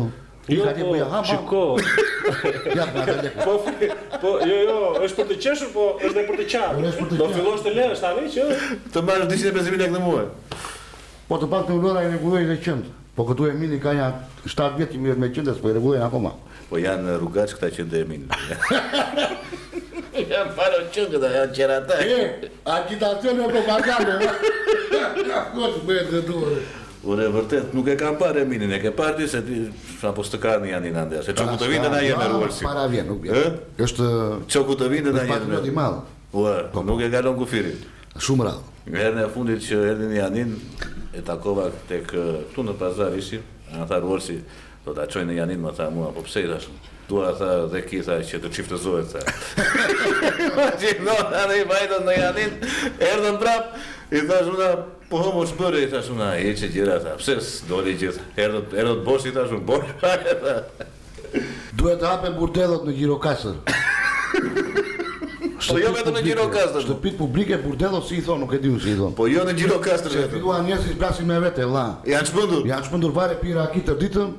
Jo, Ka ti bëja ha. shiko. Ja, ma ta lekë. Po, jo, është për të qeshur, po është edhe për të qarë. Është për të Do qarë. fillosh të lësh tani që Të marrësh 250.000 lekë në muaj. Po të pak të ulora i rregullojnë dhe qend. Po këtu e mini ka një 7 vjet që mirë me qendës, po i rregullojnë akoma. Po janë rrugaç këta që ndemin. Janë faro qen këta, janë qerata. Agitacione propagande. Kot bëhet të duhur. Ure vërtet nuk e kam parë Eminin, e ke parë ti se ti apo s'të kanë janë ande. Se çoku të vinte na jenë ruarsi. Para vjen, nuk vjen. Është Çoku të vinte na patriot i jenë. madh. Ua, nuk e kalon kufirin. Shumë rrallë. Herën e fundit që erdhin Janin e takova tek këtu në pazar ishim, na tha ruarsi do ta çojnë në Janin, më tha mua, po pse i thash? Dua tha dhe ki tha që të çiftozohet tha. Imagjino tani vajtën në Janin, erdhën prap, i thash una po homo ç'bëre, i thash una, e që gjëra tha. Pse s'doli gjithë? Erdhët bosh i thash, bosh tha. Duhet të hapen burdellot në Gjirokastër. Po jo vetëm në Gjirokastër. Shtëpit publike burdellot si i thon, nuk e di unë si i thon. Po jo në Gjirokastër Se vetëm. filluan njerëzit plasin me vete, vlla. Janë çmendur. Janë shpëndur fare pira aki të ditën.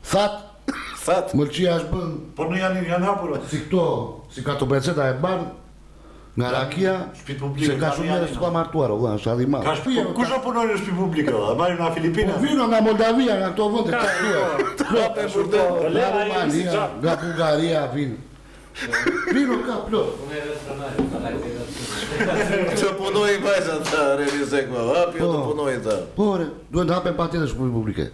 Fat. Mëlçia është bën Po në janë hapur. si këto, si ka të beceta e ban nga rakia, Shtëpi publike se ka kanë shumë janë, njerëz s'ka martuar, valla, është adhi madh. Ka shtëpi, kush do punon në shtëpi publike? A marrin nga Filipina? Po vino nga Moldavia, nga këto vende të shtuar. Hape burdell. Nga Romania, nga Bullgaria vin. Vino ka plot. Të punojnë vajzat ta realizek më hapi, jo të punojnë ta. Po, duhet të hapen patjetër shtëpi publike.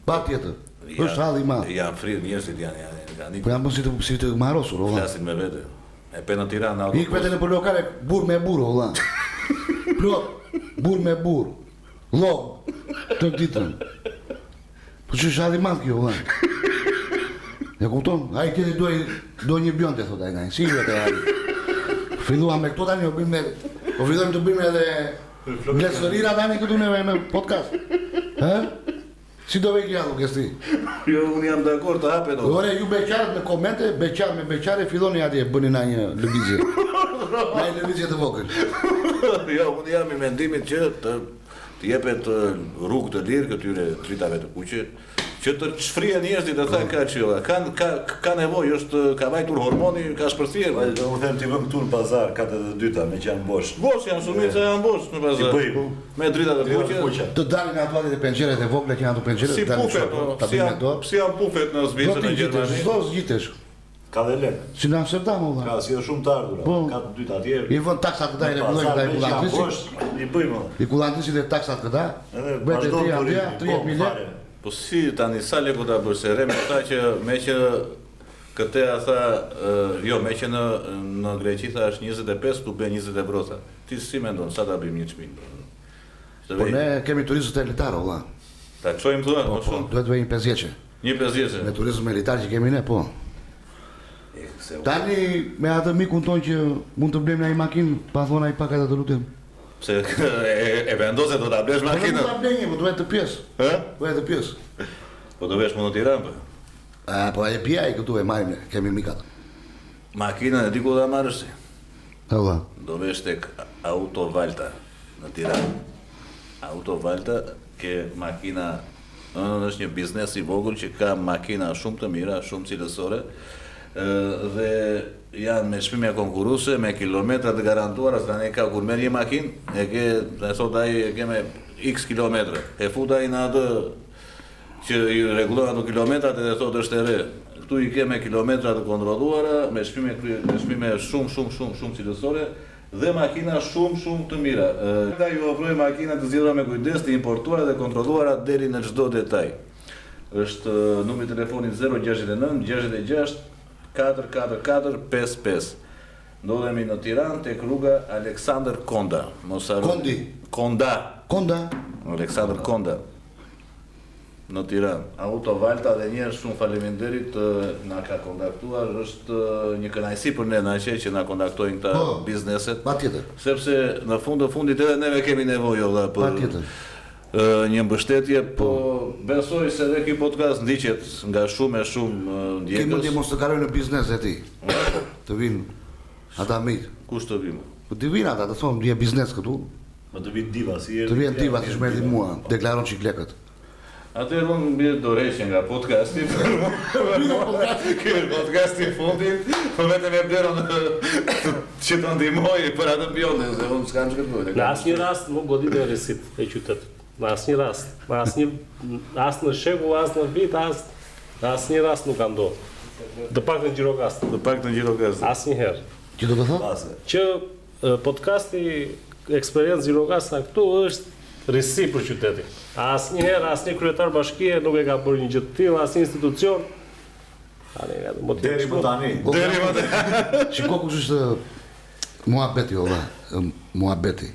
Patjetër. Është halli i madh. Janë frirë njerëzit janë Po jam si të marrosur, valla. flasin me vete. E pe në Tiranë Ik vete në për lokale burr me burr, valla. Plot, burr me burr. Llog të ditën. Po ç'është halli i madh kjo, valla. E kupton? Ai tjetër do një bjonte thot ai nga. Si vetë ai. Filluam me këto tani, po fillojmë të bëjmë edhe Lesërira tani këtu në podcast. Hë? Si do vej gjallë ke ti? Jo, unë jam dakord të hapen. Ore, ju beqarët me komente, beqar me beqare, filloni atje, bëni na një lëvizje. Na një lëvizje të vogël. Jo, unë jam i mendimit që të jepet rrugë të lirë këtyre tritave të kuqe, që të shfrien njerëzit e tha ka që ka nevojë, ka vajtur hormoni, ka shpërthyer. Do u them ti vëm këtu në pazar 42-ta me që janë bosh. Bosh janë shumica janë bosh në Si pazar. bëjmë? Me drita të kuqe. Të dalin ato atë penxheret e vogla që janë ato penxhere, Si të dalin pufet, shoku, ta si bëjmë me dorë. janë pufet në Do Zvicër, të në gjitesh, Gjermani. do zgjitesh. Ka dhe lek. Si në Amsterdam, valla. Ka si shumë të ardhura. Po. Ka të dyta atje. I vën taksat këta i rregullojnë këta i kullantrisit. I bëjmë. I kullantrisit e taksat këta. Edhe Bëhet vazhdo e turizmi, atje, 30.000 lekë. Po si tani sa leku ta bësh se Remi tha që me që këtë tha jo me që në Greqi tha është 25 tu bën 20 euro tha. Ti si mendon sa ta bëjmë një çmim? Po ne kemi turizëm elitar, valla. Ta çojmë thua, më Po, shumë. duhet të vëjmë 5 vjeçë. Një 5 vjeçë. Me turizëm elitar që kemi ne, po. Tani me atë mikun ton që mund të blejmë ai makinë, pa thonë ai pak atë të lutem. Se e vendose do ta blesh Po nuk makinën. ta blejmë, po duhet të pjesë. Ë? Duhet të pjesë. Po do vesh më në Tiranë. Po. Po ai pia ai këtu e marrim ne, kemi mikat. Makinën e di ku ta marrësh ti. Valla. Do vesh tek Auto Valta në Tiranë. Auto Valta ke makina është një biznes i vogël që ka makina shumë të mira, shumë cilësore. Dhe janë me çmime konkurruese, me kilometra të garantuara, se tani ka kur merr një makinë, e ke, e thot ai, e ke me X kilometra. E fut ai në atë që i rregullon ato kilometrat dhe thotë është e re. Këtu i ke me kilometra të kontrolluara, me çmime shumë cilësore dhe makina shumë të mira. Ata ju ofrojnë makina të zgjedhura me kujdes, të importuara dhe kontrolluara deri në çdo detaj. Është numri i telefonit 069 66 444 55. Ndodhemi në Tiranë tek rruga Aleksandër Konda. Kondi. Konda. Aleksandër Konda. Në Tiranë. Auto Valta dhe njerë shumë faleminderit na ka kontaktuar, është një kënaqësi për ne na që na kontaktojnë këta bizneset. Patjetër. Sepse në fundit edhe neve kemi nevojë valla për një mbështetje, po besoj se edhe ky podcast ndiqet nga shumë ndjekës. Ti mund të mos të kalojnë në biznes e ti. Të vinë ata mitë. Kush të vinë? Po të vinë ata, të thonë, një biznes këtu. Më të vitë diva, si Të vinë diva, si shmerdi mua, deklaron qiklekët. Atëherë unë më bje doreshje nga podcasti. Kërë podcasti fundit, po vetëm e blerën që të ndihmoj për atë pjone, se unë s'kam që këtë bëjt. Në asë një rast nuk godit e rrisit e qytetit. Në asë një rast. Asë në shekull, asë në vit, asë një rast nuk ka ndodhë. Dë pak në Gjirokast. Asë një herë. Që do të thotë? Që podcasti Eksperiencë Gjirokasta këtu është rrisi për qytetin. Asë një herë, asë një kryetar bashkie nuk e ka bërë një gjë të tillë, asë një institucion. Deri më tani. Shiko kush është muhabeti, muhabeti.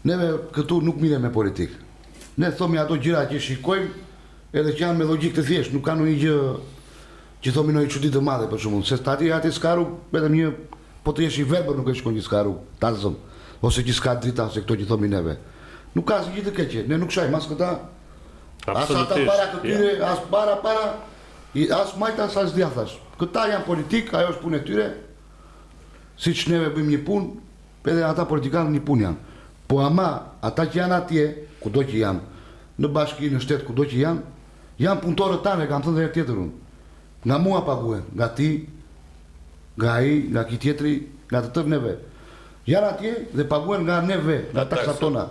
Neve këtu nuk mirë me politikë. Ne thomi ato gjëra që shikojmë, edhe që janë me logjikë të thjeshtë, nuk kanë një gjë që thomi në një çudi të madhe për shembull, se ati s'ka rrugë, vetëm një po të jesh i verbër nuk e shkon që s'ka rrugë, tazëm, ose që s'ka drita se këto që thomi neve. Nuk ka asgjë të keqe, ne nuk shajmë as këta. As ata para këtyre, as para, as majtas, as djathash. Këta janë politik, ajo është punë e tyre. Siç neve bëjmë një punë, edhe ata politikanë një punë janë. Po ama ata që janë atje, kudo që janë, në bashki, në shtet, kudo që janë punëtorët tanë, kam thënë dhe tjetër unë. Nga mua paguhen, nga ti, nga ai, nga ki tjetri, nga të tërë neve. Janë atje dhe paguhen nga neve, nga taksat tona.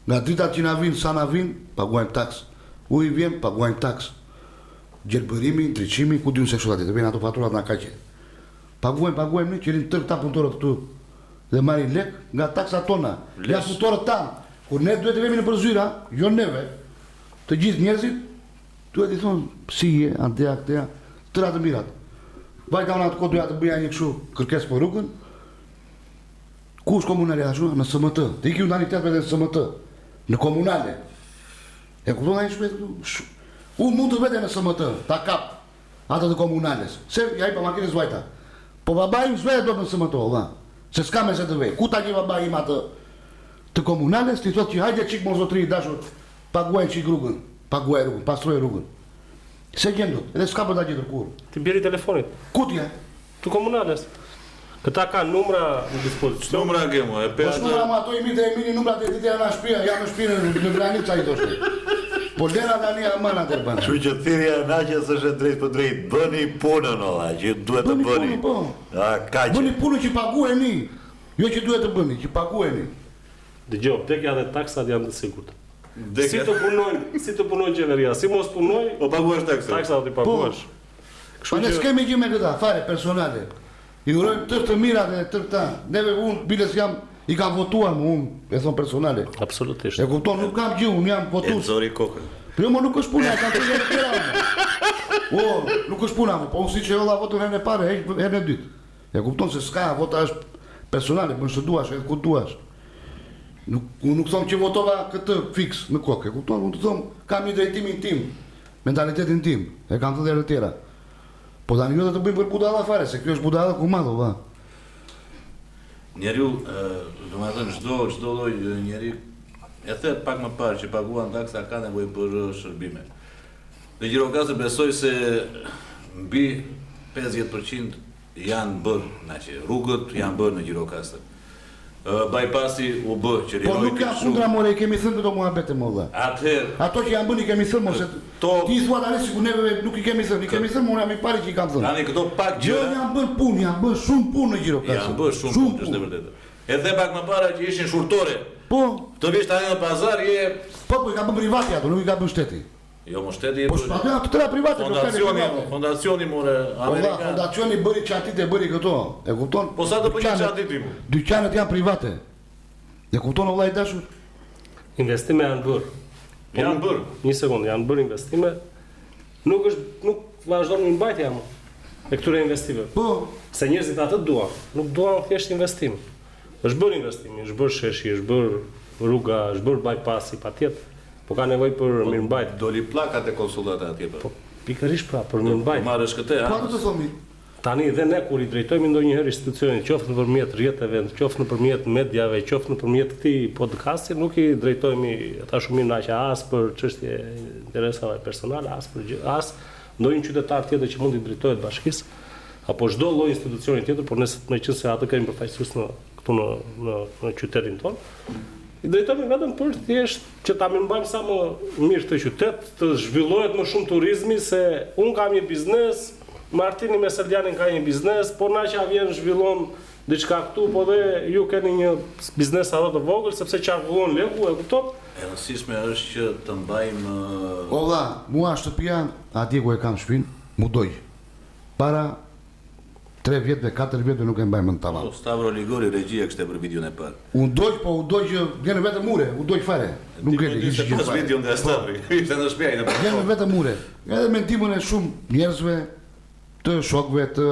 Nga dritat që na vinë, sa na vinë, paguajnë taks. Uji vjen, paguajnë taks. Gjelbërimi, ndriçimi, ku diun se kështu aty, të vjen ato faturat na kaqe. Paguajmë ne që rinë tërë këta punëtorët këtu dhe marrin lek nga taksat tona. Ja punëtorët tanë. Kur ne duhet të vemi në përzyra, jo neve, të gjithë njerëzit, duhet i thonë si je, anteja, këteja, tëra të mirat. Vajta unë atë kohë duhet të bëja një kështu kërkesë për rrugën. Ku është komunale ashtu? Në SMT. Të iki unë tani tjetër edhe në SMT. Në komunale. E kupton ai shpejt këtu? Unë mund të vete në SMT, ta kap ato të komunales. Se ja i pa makinës vajta. Po babai im s'vete do në SMT, valla. Se s'ka me se të vej. Ku ta gjej babai im atë të komunales, ti thotë që hajde çik morzotri dashur, paguaj çik rrugën, paguaj rrugën, pastroj rrugën. Se gjendot, edhe s'ka për ta gjetur kur. Ti bjeri telefonit. Ku ti je? Të komunales. Këta kanë numra në dispozicion. Numra kemo, e Po numra më ato i mirë e mini numrat e ditë janë në shtëpi, janë në shtëpi në granica i thoshte. Po lera tani aman atë bën. Kështu që thirrja e naçës është drejt për drejt, bëni punën olla, që duhet të bëni. Kaq. Bëni punën që paguheni. Jo që duhet të bëni, që paguheni. Dëgjoj, vdekja dhe taksat janë të sigurta. Si të punojnë qeveria, si mos punoj, po paguash taksat. Taksat i paguash. Po ne s'kemi gjë me këta, fare personale. I urojmë tërë të mirat e tërë këta. Neve unë, biles jam, i kam votuar më unë, e thonë personale. Absolutisht. E kupton, nuk kam gjë, unë jam votus. E zori kokën. Për jo më nuk është puna, kam të gjë të tjera. Nuk është puna, po unë si që jolla votën herën e pare, herën e dytë. E kupton se s'ka, vota është personale, për nëse duash, edhe ku duash. Unë nuk thomë që votova këtë fix në kokë, e kupton, unë të thomë, kam një drejtimin tim, mentalitetin tim, e kam të dhe herë tjera. Po tani jo të bëjmë për budalla fare, se kjo është budalla ku madho, va. Njeriu, domethënë çdo lloj njeri e thet pak më parë që paguan taksa ka nevojë për shërbime. Dhe Gjirokastë besoj se mbi 50% janë bërë, që rrugët janë bërë në Gjirokastë. Bypassi u bë që Po nuk janë kundra more, i kemi thënë këto muhabete më dha. Atëherë, Ato që janë bënë i kemi thënë mos ti thua tani sikur neve nuk i kemi thënë, unë jam i pari që i kam thënë. tani këto pak Jo gjëra janë bërë punë, janë bërë shumë punë në Gjirokastë. janë bërë shumë punë, është e vërtetë. Edhe pak më para që ishin shurtore. Po, Të vish tani në pazar je po i ka bërë privati ato, nuk i ka bërë shteti. jo më shteti Po s'pa ato tëra private, fondacioni more Po amerikan. fondacioni bëri çantit e bëri këto, e kupton? Po sa të bëjë çantit timu? Dyqanet janë private. E kupton vëllai i dashur? Investime janë bërë. Janë bërë. Një sekundë, janë bërë investime. Nuk vazhdon në mbajtja më. e këtyre investimeve. Po, Se njerëzit atë duan, nuk duan thjesht investim. Është bërë investimi, është bërë sheshi, është bërë rruga, është bërë bypassi, patjetër, po ka nevojë për mirëmbajtje. Doli plakat e konsullata atje për. Po pikërisht pra, për mirëmbajtje. Marrësh këtë, po a? ato të thomi. Tani dhe ne kur i drejtojmë ndonjëherë institucionit, qoftë nëpërmjet rrjeteve, qoftë nëpërmjet mediave, qoftë nëpërmjet këtij podcasti, nuk i drejtojmë ata shumë mirë që as për çështje interesave personale, as për as ndonjë qytetar tjetër që mund i drejtohet bashkisë, apo çdo lloj institucioni tjetër, por nëse meqense atë kemi përfaqësues këtu në qytetin tonë, i drejtojmë vetëm për thjesht që ta mirëmbajmë sa më mirë këtë qytet, të zhvillohet më shumë turizmi, se un kam një biznes, Martini me Seldianin ka një biznes, po na që vjen zhvillon diçka këtu, po dhe ju keni një biznes ato të vogël, sepse qarkullon leku, e kupton? E rëndësishme është që të mbajmë O vlla, mua shtëpia, atje ku e kam shtëpinë, mu doj. Para 3 vjetëve, 4 vjetëve nuk e mbajmë në tavan. Stavro Ligori regjia kishte për videon e parë. Unë doj, po u doj që vjen vetëm ure, u doj fare. Nuk e di Ishte pas video nga Stavri. Ishte në shtëpi ai. Vjen vetëm ure. Edhe me ndihmën e shumë njerëzve, të shokëve, të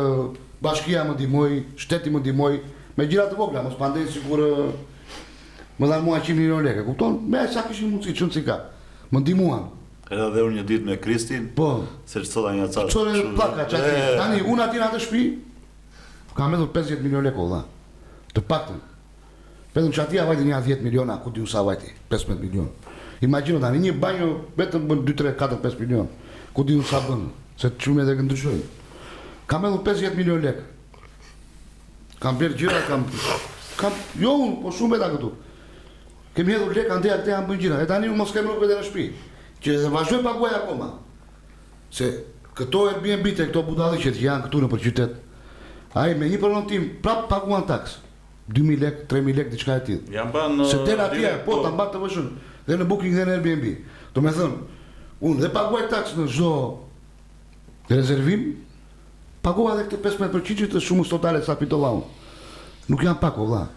bashkia më ndihmoi, shteti më ndihmoi, me gjëra të vogla, mos pandej sikur më dhan mua 100 milion lekë, kupton? Me sa kishin mundësi, çon si ka. Më ndihmuan. Edhe dhe unë një ditë me Kristin, Po. se çtolla një ca. Çore plaka çati. Tani unë aty në atë shtëpi kam hedhur 50 milion lekë valla. Të paktën. Vetëm që aty vajti një 10 miliona, ku diun sa vajti, 15 milion. Imagjino tani një banjo vetëm bën 2 3 4 5 milion. Ku diun sa bën, se çumet e ndryshojnë. Kam hedhur 50 milion lekë. Kam bërë gjëra, kam jo unë, po shumë beta këtu. Kemi hedhur lekë ande atë janë bën gjëra. E tani unë mos kem rrugë vetë në shtëpi. Që dhe vazhdoj paguaj akoma. Se këto Airbnb-te, këto budallë që janë këtu nëpër qytet, ai me një pronotim prap paguan taks. 2000 lekë, 3000 lekë diçka e tillë. Ja mban Se del atje, po ta mban të vëshën. Dhe në booking dhe në Airbnb. Do me thënë, unë dhe paguaj taks në çdo rezervim, paguaj edhe këtë 15% të shumës totale sa fitova unë. Nuk janë pak o vlla.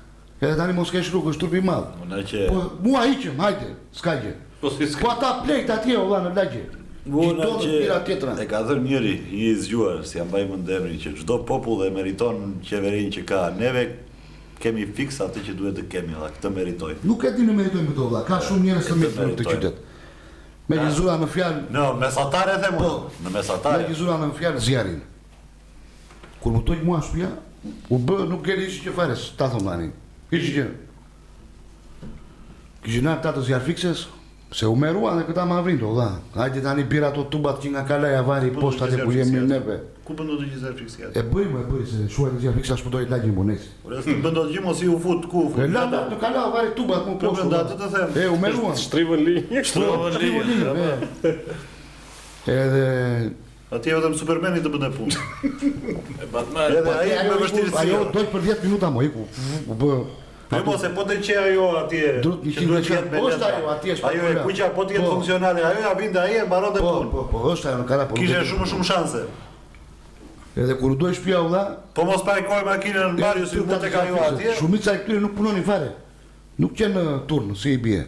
Edhe tani mos kesh rrugë, është turp i madh. Unë që Po mua hiqem, hajde, s'ka gjë. Po si Po ata plejt atje o vlla në lagje. Unë Mira tjetra. e ka dhënë njëri, një i zgjuar, si ja mbaj mend emrin, që çdo popull e meriton qeverinë që ka. Neve kemi fiks atë që duhet të kemi, dhe këtë meritojnë. Nuk e di në meritojmë këto vlla. Ka shumë njerëz të mirë në këtë qytet. Me gjizura në fjalë, No, mesatare them unë. Në me mesatare. gjizura në fjalë zjarin. Kur më toj mua shtëpia, u bë nuk keni hiç që fare, ta thon tani. Hiç gjë. Kishin ata të zjar fikses, se u meruan dhe këta ma vrindo, vlla. Hajde tani bira ato tubat që nga kalaja vari poshta te ku jemi në neve. Ku bën do të gjithë fiksat? E bëjmë se shuaj të zjar fiksa shpëtoi lagje mbonesi. Ora s'të bën dot gjë mos i u fut ku. E lada të kala vari tubat më Po poshtë. brenda atë të them. E u meruan. Shtrivën linjë. Edhe Atje vetëm Supermani të bën e punë. E Batman. Edhe ai me vështirësi. ajo doj për 10 minuta më iku. U bë. Po mos e po të qe ajo atje. Drut që duhet të jetë me Poshta letra. ajo, atje është Ajo e papulla. kuqja po të jetë Po. funksionale, ajo ja vinte ai e mbaron të punë. Po, është ajo në kara po. Kishe shumë shanse. Edhe kur u doj shtëpia vlla, Po mos parkoj makinën në barju si mund të ka ajo atje. shumica e këtyre nuk punonin fare. Nuk qenë në turn, si i bie.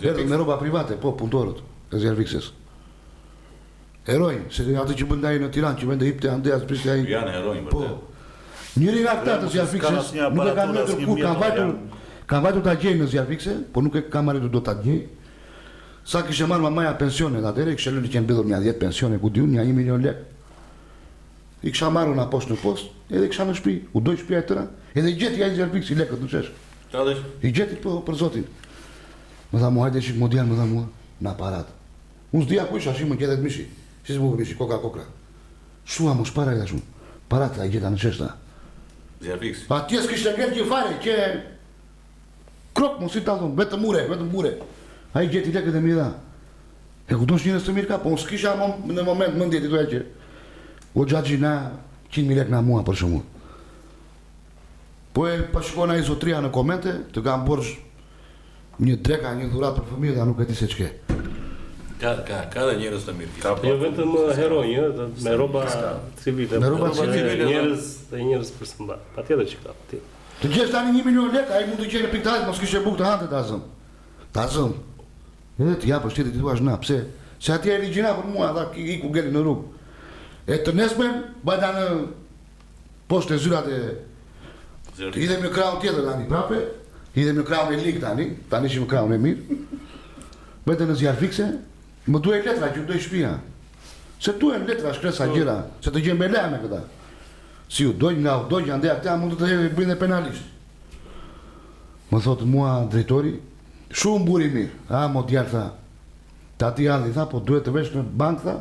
Edhe me rroba private, po punëtorët e Zjarvikses. Heroj, se ato që bën ai në Tiranë, që vende hipte Andreas Prisi ai. Janë herojnë Po. vërtet. Njëri nga këta të S'ka Zjarfikses asnjë nuk e ka aparatur, mbetur asnjë kur mjeto, ka vajtur ta gjej në Zjarfikse, po nuk e ka marrë do ta gjej. Sa kishte marrë mamaja pensionet atëherë, kishte lënë që mbledhur një 10 pensione, ku diun, një 1 milion lekë. I kisha marrë na poshtë në post, edhe kisha në shtëpi, u doj shtëpia e tëra, edhe i gjeti ai Zjarfiksi lekët në shesh. Çfarë? I gjeti po për zotin. Më tha mua, hajde shik modian, më tha mua, në aparat. Unë s'dija ku isha, shi më gjetet mishi. Si s'mu mishi, koka. Shua mu shpara e shumë. Parat ai gjeta në sheshta. Zjarfix. Atje s'kishte ngel që fare, që krok mu si ta thon, vetëm mure. Ai gjeti lekët e mi dha. E kupton njerëz të mirë ka, po unë s'kisha në moment mendje ti doja që o xhaxhi na 100.000 lekë na mua për shkakun. Po e pa shkon ai zotria në komente, të kam borxh një dreka, një dhuratë për fëmijë, dhe nuk e di se ç'ke. Ka dhe njerëz të mirë. Jo vetëm heronjë, me rroba civile. Me rroba civile, njerëz për sëmba. Patjetër që ka. Patjetër. Të gjesh tani 1 milion lekë, ai mund të gjejë në piktarit, mos kishte bukë të hante ta zëm. Ta zëm. Edhe ti ja për shtetit ti thua na, pse? Se atje e ligjina për mua, dha iku geli në rrugë. E të nesmen, bajta në poshtë e zyrat e... Idhem në kraun tjetër tani prape, idhem në kraun e ligë tani që më kraun e mirë. Bajta në zjarë fikse, më duhe letra që më duhe shpia. Se duhen letra shkresa gjera, se të gjem bela me këta. Si ju dojnë nga u dojnë, ande akta mund të të bëjnë penalisht. Më thotë mua drejtori, shumë buri mirë, mo djarë tha, ta ti ardhi tha, po duhet të vesh në bank tha,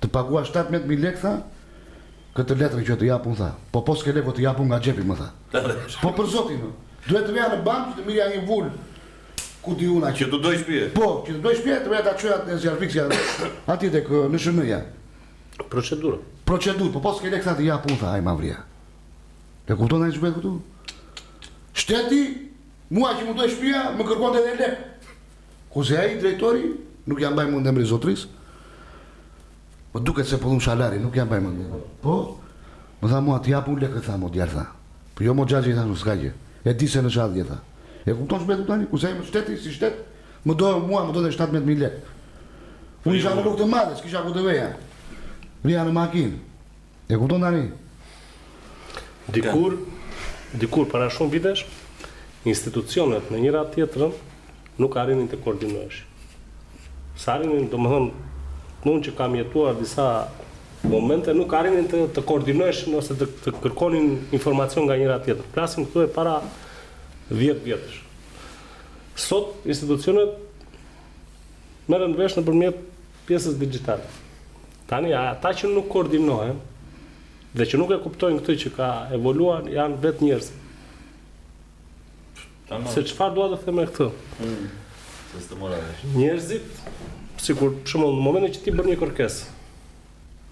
të pagua 17.000 lek tha, këtë letrë që të japun tha, po s'ke leko të japun nga gjepi më tha. Po për zotin, duhet të veja në bank që të mirja një vull, ku ti una Që të doj shpje? Po, që të doj shpje, të veja të qëjat në zjarëfiksja, ati tek në shënëja. Procedurë, po s'ke lek tha të japun tha, aj mavria. E kupton ai ç'bëhet këtu? Shteti, mua që më doj shpia, më kërkonte edhe lek. Kurse ai drejtori, nuk jam mbaj mund emri zotris, më duket se po dhum shalari, nuk jam mbaj mund. Po, më tha mua të japun lek, tha mo djarë tha. Po jo mo xhaxhi tha, nuk s'ka gjë. E di se në çadje tha. E kupton ç'bëhet tani? Kurse ai më shteti, si shtet, më do të 17.000 lek. Unë isha në rrugë të madhe, s'kisha ku të veja. Vija në makinë. E kupton tani? Dikur para shumë vitesh, institucionet në njëra tjetrën nuk arrinin të koordinoheshin. Sa arrinin, domethënë, unë që kam jetuar disa momente, nuk arrinin të koordinoheshin ose të kërkonin informacion nga njëra tjetër. Plasim këtu e para 10 vjetësh. Sot institucionet merren vesh nëpërmjet pjesës digjitale. Tani ata që nuk koordinohen dhe që nuk e kuptojnë këtë që ka evoluar janë vetë njerëz. Se çfarë dua të them me këtë? Njerëzit, sikur për shembull në momentin që ti bën një kërkesë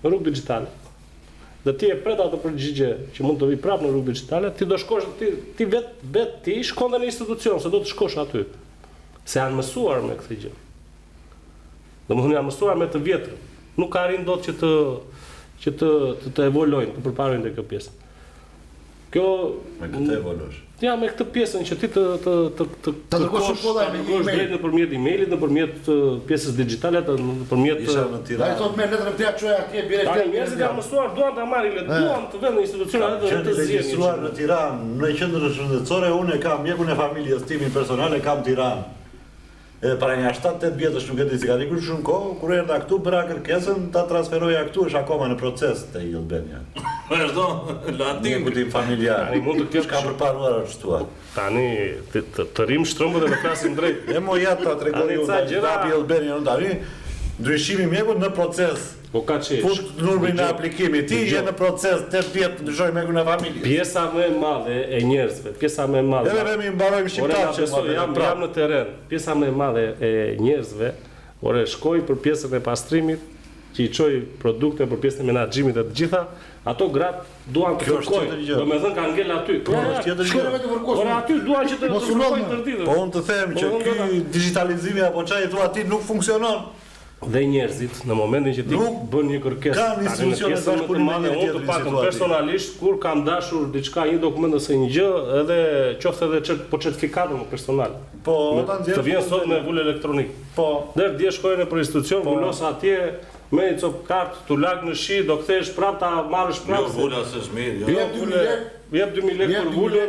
në rrugë digjitale, dhe ti e pret atë përgjigje që mund të vi prapë në rrugë digjitale, ti do shkosh ti ti shkon në institucion, se do të shkosh aty. Se janë mësuar me këtë gjë. Domethënë janë mësuar me të vjetrën. Nuk arrin dot që të evolojnë, të përparojnë te kjo pjesë. Kjo me këtë evoluosh. Ja, me këtë pjesën që ti të dërgosh shkolla me një email nëpërmjet emailit, nëpërmjet pjesës digjitale, nëpërmjet Isha në Tiranë. Ai thot me letrën të ja çoj atje bie tani njerëzit janë mësuar, duan ta marrin letrë, duan të vënë në institucione Që të regjistruar në Tiranë, në qendrën shëndetësore, unë e kam mjekun e familjes timin personal, e kam Tiranë. Edhe para një 7-8 vjetësh nuk e di si ka dikur shumë kohë, kur erdha këtu bëra kërkesën, ta transferoja këtu, është akoma në proces te Albania. Vazhdo, latim. Butim familjar. Tani mund të kesh ka përparuar ashtu. Tani të rrim shtrëmbët dhe të flasim drejt. E mo ja ta tregoj unë Dapi Albania unë tani, ndryshimi i mjekut në proces. Po ka që Fut numrin e aplikimit, ti je në proces 8 vjet ndryshoj mjekun e familjes. Pjesa më e madhe e njerëzve, pjesa më e madhe. Edhe ne mbarojmë shqiptar që jam në terren. Pjesa më e madhe e njerëzve, shkoj për pjesën e pastrimit, që i çoj produkte për pjesën e menaxhimit e të gjitha, ato gratë duan të kërkojnë. Domethënë kanë ngel aty. Është tjetër gjë. Por aty duan që të kërkojnë tërditë. Po unë të them që ky digitalizimi apo çaj thua ti nuk funksionon. Dhe njerëzit në momentin që ti bën një kërkesë, kanë institucione bashkëpunimi unë të pakon personalisht kur kam dashur diçka, një dokument ose një gjë, edhe qoftë edhe certifikatën personal. Po, të vjen sot me vulë elektronik. Po, der dje shkojnë në institucion, vulos atje me një cop kartë, tu lag në shi, do kthesh prapë ta marrësh prapë. Jo vula s'është mirë. Jep 2.000 lekë për vulë.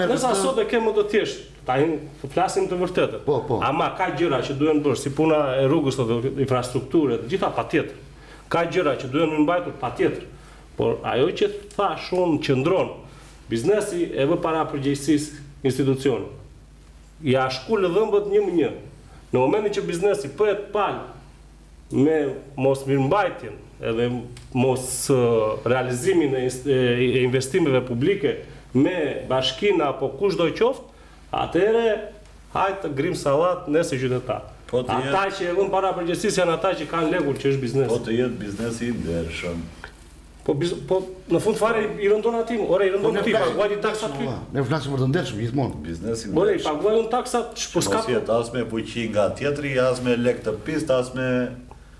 Nësa sot e ke më të thjeshtë. Tani të flasim të vërtetën. Po. Ama ka gjëra që duhen bërë, si puna e rrugës ose infrastrukture, të gjitha patjetër. Ka gjëra që duhen mbajtur patjetër. Por ajo që thash unë qëndron, biznesi e vë para përgjegjësisë institucioni. Ja shkull dhëmbët një më një. Në momentin që biznesi pëhet palë me mos mirëmbajtjen edhe mos realizimin e investimeve publike me bashkinë apo kushdo qoftë, atëherë hajtë të grim sallat nëse qytetar. Ata që e vën para përgjegjësisë janë ata që kanë legur që është biznes. Po të jetë biznesi i ndershëm. Po në fund fare i rëndon aty, ore i rëndon ti, paguaj ti taksat ty. Ne flasim për të ndershëm gjithmonë. Biznesi i ndershëm. Ore i ndershëm. paguaj un taksat, po s'ka. Mos jetë as me fuqi nga tjetri, as me lek të pist, as me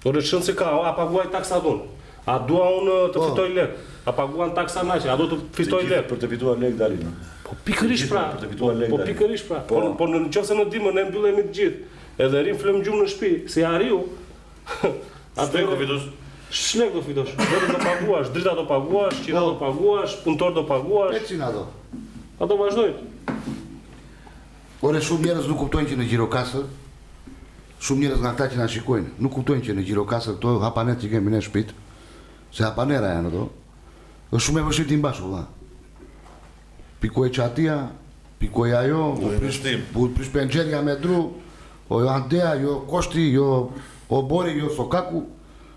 Ore çon se ka, a paguaj taksat un. A dua un të fitoj lek? A paguan taksa naçi, a do të fitoj lek? Për të fituar lek dalin. Po pikërisht pra. Për të fituar lek. Po pikërisht pra. Po nëse në dimër ne mbyllemi të gjithë, edhe rim flëm gjumë në shtëpi, si ariu. Atë ku fitos. Shlek do fitosh, vetëm do paguash, drita do paguash, qira do paguash, punëtor do paguash. Ecin ato. Ato vazhdojnë. Ore, shumë njerëz nuk kuptojnë që në Gjirokastër, shumë njerëz nga ata që na shikojnë, nuk kuptojnë që në Gjirokastër këto hapanet që kemi ne shtëpit, se hapanera janë ato, është shumë e vështirë ti mbash valla. Pikoj çatia, pikoj ajo, u prish penxheria me dru, o jo andea, jo koshti, jo obori, jo sokaku.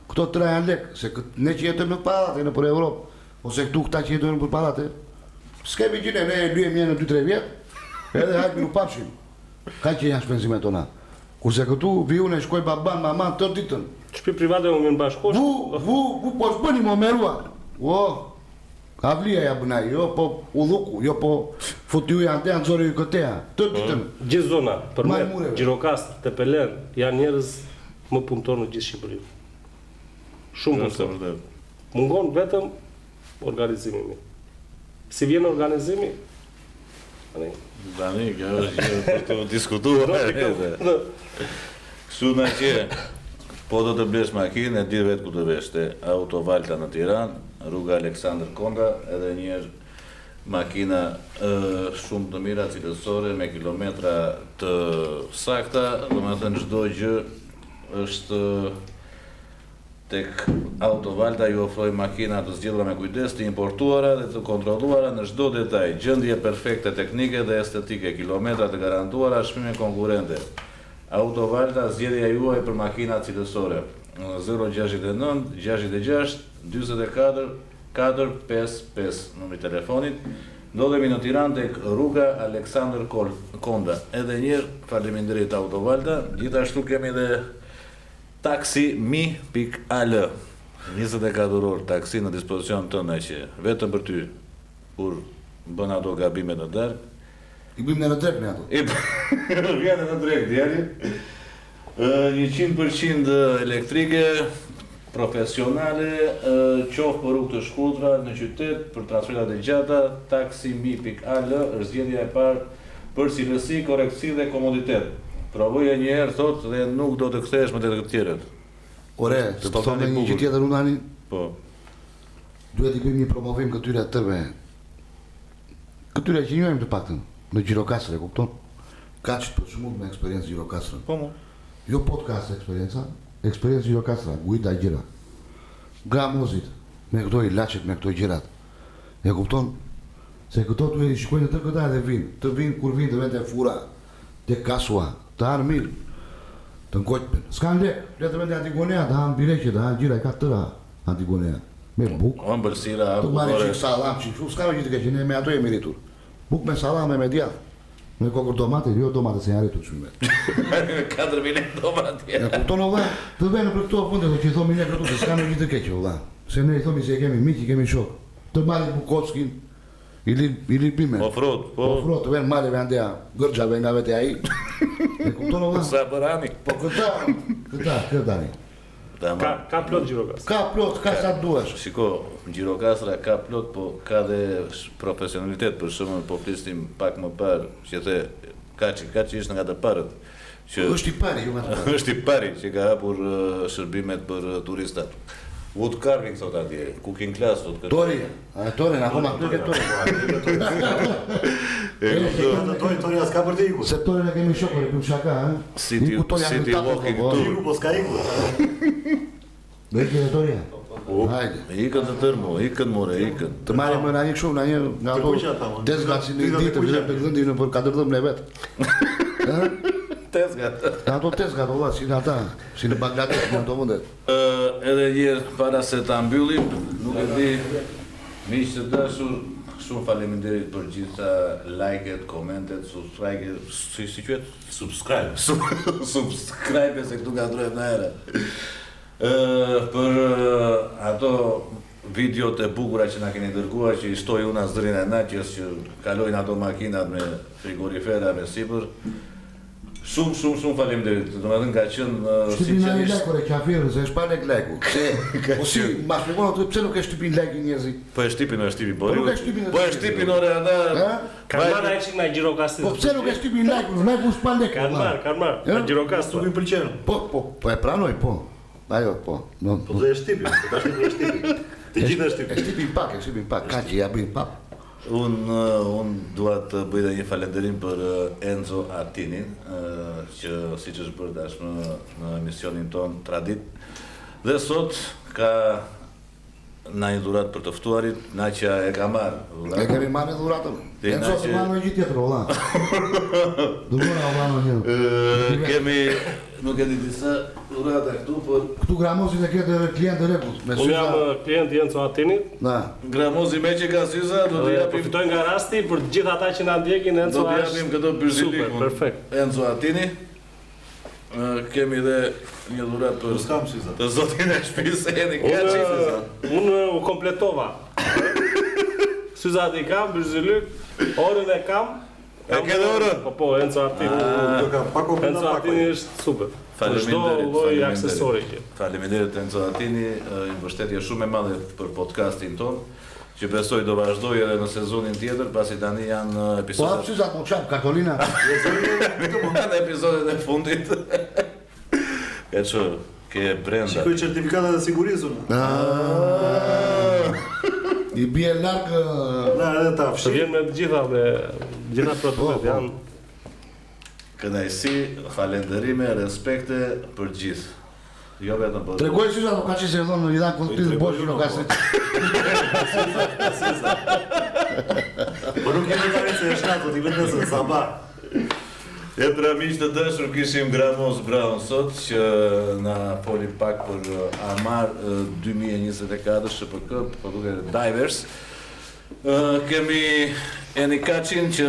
Këto tre janë lek, se ne që jetojmë në pallate në për Evropë, ose këtu këta që jetojnë në për pallate, s'kemi gjine, ne lyem në 2-3 vjetë, edhe hajtë nuk papshim. Ka që janë shpenzimet tona. Kurse këtu vijune shkoj baban, maman, tërë ditën. Shtëpi private më vjen bashkosh. Vu, po shbëni më merua. O, avlia ja bënaj, jo po udhuku, jo po futiu janë te, anëzori ju këteja, tërë ditën. Gjithë zona, Përmet, Gjirokastër, Tepelen, janë njerëz më punëtor në gjithë Shqipërinë. Shumë punëtor. Mungon vetëm organizimi mirë. Si vjen organizimi? Tani, kjo është për të diskutuar. Kështu na që po do të blesh makinë, e di vetë ku të vesh, te Autovalta në Tiranë, rruga Aleksandër Konda, edhe njerë makina shumë të mira cilësore, me kilometra të sakta, do me thënë çdo gjë është tek Autovalta ju ofroj makina të zgjedhura me kujdes, të importuara dhe të kontrolluara në çdo detaj, gjendje perfekte teknike dhe estetike, kilometra të garantuara, çmime konkurrente. Autovalta, zgjedhja juaj për makina cilësore. 069 66 44 455 numri telefonit. Ndodhemi në Tiranë tek rruga Aleksandër Konda. Edhe njerë, faleminderit Autovalta, gjithashtu kemi dhe taksi.mi.al 24 orë taksi në dispozicion tënde që vetëm për ty kur bën ato gabimet në darkë. I bëjmë në drek me ato. Vjen në drek djali. 100% elektrike, profesionale, qoftë për rrugë të shkurtra në qytet, për transferat e gjata, taksi.mi.al është zgjedhja e parë për cilësi, korrektësi dhe komoditet. Provoje një herë thot dhe nuk do të kthehesh më te të tjerët. Ore, të thonë një gjë tjetër unë tani. Po. Duhet i bëjmë një promovim këtyre tërve. Këtyre që njohim të paktën në Gjirokastër, e kupton? Kaq për shembull me eksperiencë Gjirokastër. Po mo. Jo podcast eksperjenca, eksperiencë Gjirokastër, guida gjëra. Gramozit, me këto ilaçet, me këto gjërat. E kupton? Se këto duhet i shikojnë të këta dhe vinë. Të vinë kur vinë të vete fura, të kasua, të hanë mirë, të ngoqpen. S'kan lek, letë vende Antigonea, të hanë bireqe, të hanë gjira, i ka tëra Antigonea. Me buk. Ëmbëlsira, të marrë qikë salam, qikë, s'ka me gjithë të keqin, me ato e meritur. Buk me salam e me djath. Me kokër domate, jo domate se janë rritur shumë vetë. 4.000 domate. E kupton o dha, të venë për këto punte, që i thomi ne këtu, se s'ka me gjithë të keqe o dha. Se ne i thomi se kemi miq, kemi shok. Të marrë Bukovskin, i li bime. Ofrot, po. Ofrot, të venë marrë vendea, gërgjave nga vete ai. E kupton o dha? Sa bërani. Po këta tani. Ka plot Gjirokastër. Ka plot, ka sa duash. Shiko, Gjirokastra ka plot, po ka dhe profesionalitet, për shumë po flisnim pak më parë, që the Kaçi ishte nga të parët. Është i pari, jo nga të parë. Është i pari që ka hapur shërbimet për turistat. Wood carving thot atje, cooking class thot këtë. Tori, akoma këtu ke Tori. Tori s'ka për të ikur. Se Tori ne kemi shokur, e bëjmë shaka, ha? City walking tour. Iku po s'ka ikur. Do ikë e Tori? Hajde. Ikën të tërmo, ikën more, ikën. Të marrim në një kështu, në një nga ato tezgat si në ditë, vëzëm të gëndi në për 4 në vetë. Tezgat. Ato tezgat, ola, si në ata, si në Bangladesh, në të mundet. Edhe njerë, para se ta mbyllim, nuk e di, miqë të dashur, shumë faleminderit për gjitha like-et, komentet, subscribe-et, si qëtë? Subscribe. Subscribe, se këtu nga drojët në era. Për ato videot e bukura që na keni dërguar, që i shtoj una zërin e natjes, që kalojnë ato makinat me frigorifera, me sipër. Shumë faleminderit. Domethënë ka qenë Shtypin ai lekore qafirë, se është pa lek leku. Po si, ma shpjegon ato pse nuk e shtypin lekin njerëzit? Po e shtypin, po. Nuk e shtypin. Po e shtypin ore ata. Ka marrë ai që nga Gjirokastër. Po pse nuk e shtypin lekun? Leku është pa lek. Ka marrë, nga Gjirokastër. Nuk i pëlqen. Po e pranoj, po. Ajo, po. Po dhe e shtipi, tash e shtipi. Të gjithë e shtipi. E shtipi pak, ka që ja bëjnë pak. Unë dua të bëj dhe një falënderim për Enzo Artinin, që siç është bërë tashmë në emisionin ton Tradit. Dhe sot ka na një dhuratë për të ftuarit, na që e ka marrë. E kemi marrë dhuratën. Enzo të marrë në gjithë tjetër, valla. Dugora valla në një. Kemi, nuk e di disa dhurata këtu, por Këtu Gramozit e ketë klient të rekull. Unë jam klient i Enzo Artinit. Na. Gramozi me që ka syza, do të japim Përfitoj nga rasti për të gjithë ata që na ndjekin Enzo do të japim këto super, byrzilikun. perfekt. Enzo Artini. Kemi dhe një dhuratë për të zotin e shtëpisë Eni Kaçi. Unë u kompletova. Syzat i kam, byrzilyk, orën e kam. E ke dhe orën? Po, Enzo Artini. Enzo Artini është super. Faleminderit. Çdo lloj aksesori që. Faleminderit Enzo Artini, një mbështetje shumë e madhe për podcastin ton, që besoj do vazhdoj edhe në sezonin tjetër, pasi tani janë Po episodet. hapë syzat po qapë, Katolina. Janë episodet e fundit. E që, ke brenda. Shikoj certifikatat e sigurisë unë. I bie largë... Na edhe ta Të fshi. vjen me të gjitha produktet janë. Kënaqësi, falënderime, respekte për gjithë. Jo vetëm për Tregoj syzat po ka që se thonë në lidan kontinë bosh nuk ka se... Po nuk kemi marrë se është natë, ti vetë nëse sabah. E pra miq të dashur, kishim Gramos Brown sot që na foli pak për Armar 2024 SHPK, produkte Divers. Kemi Eni Kaçin që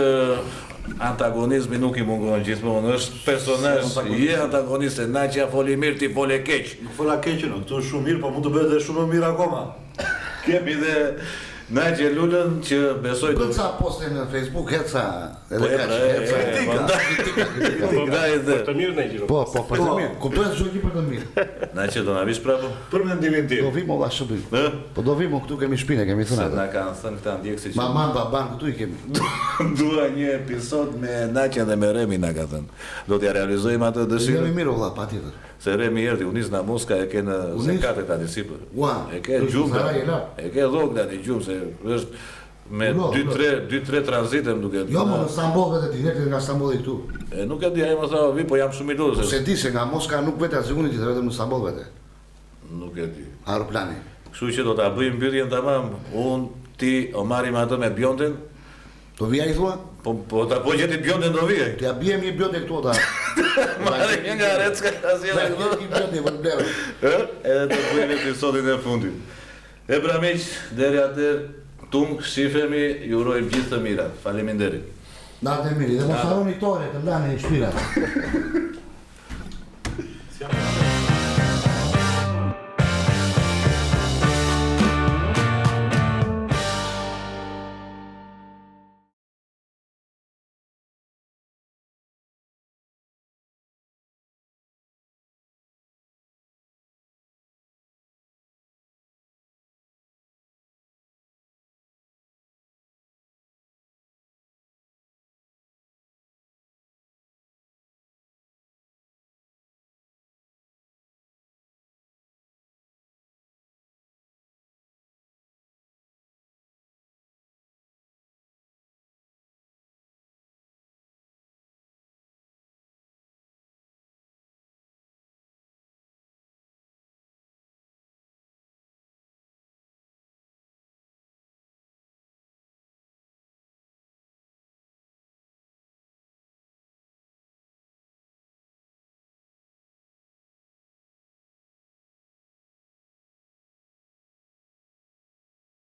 antagonizmi nuk I mungon gjithmonë, është personazh, je antagonist, na që ja foli mirë ti fole keq. Nuk fola keq unë, këtu është shumë mirë, po mund të bëhet edhe shumë më mirë akoma. Kemi dhe Nagje Lulën që besoj Bën ca poste në Facebook, heca, Po edhe e ka pra, që heca. ndaj dhe Të mirë ne gjiro. Po, për të mirë, kuptojnë që për të mirë. na që do na vish prapë. Për mendimin tim. Do vim o vashë bëjmë. Ë? Po do vim o këtu kemi shpinë, kemi Se thënë na atë. kanë thënë këta ndjekësi që Maman, baban, këtu I kemi. dua një episod me Naqen dhe me Remi na ka thënë. Do t'ja realizojmë atë Jemi dëshirën. mirë o valla, pa tjetër. Se Remi erdhi, unis na Moska e ke në zekate tani sipër. Ua, E ke është gjumë. Zara Jela. E ke dhok tani gjumë se është me Ulo, 2-3 tranzite më duket. Jo, më në Stambol vetë direkt nga Stambol I këtu. E nuk e di, ai më tha, vi, po jam shumë I lodhur Se di se nga Moska nuk vetë asigurin tjetër vetëm në Stambol vete. nuk e di. Aeroplani. Kështu që do ta bëjmë mbylljen tamam. Unë, ti, o marrim atë me Bjondin. Do vija I thua? Po gjeti Bjondin do vijej. Të ja bjem një bjote këtu ata. Marrim një nga Recka asjela këtu. Një bjote për blerë. Edhe të bëjmë episodin e fundit. E pra miq, deri atëherë tung shifemi, ju urojmë gjithë të mirat. Faleminderit. Natë e mirë, dhe mos harroni tore të lani shpirat.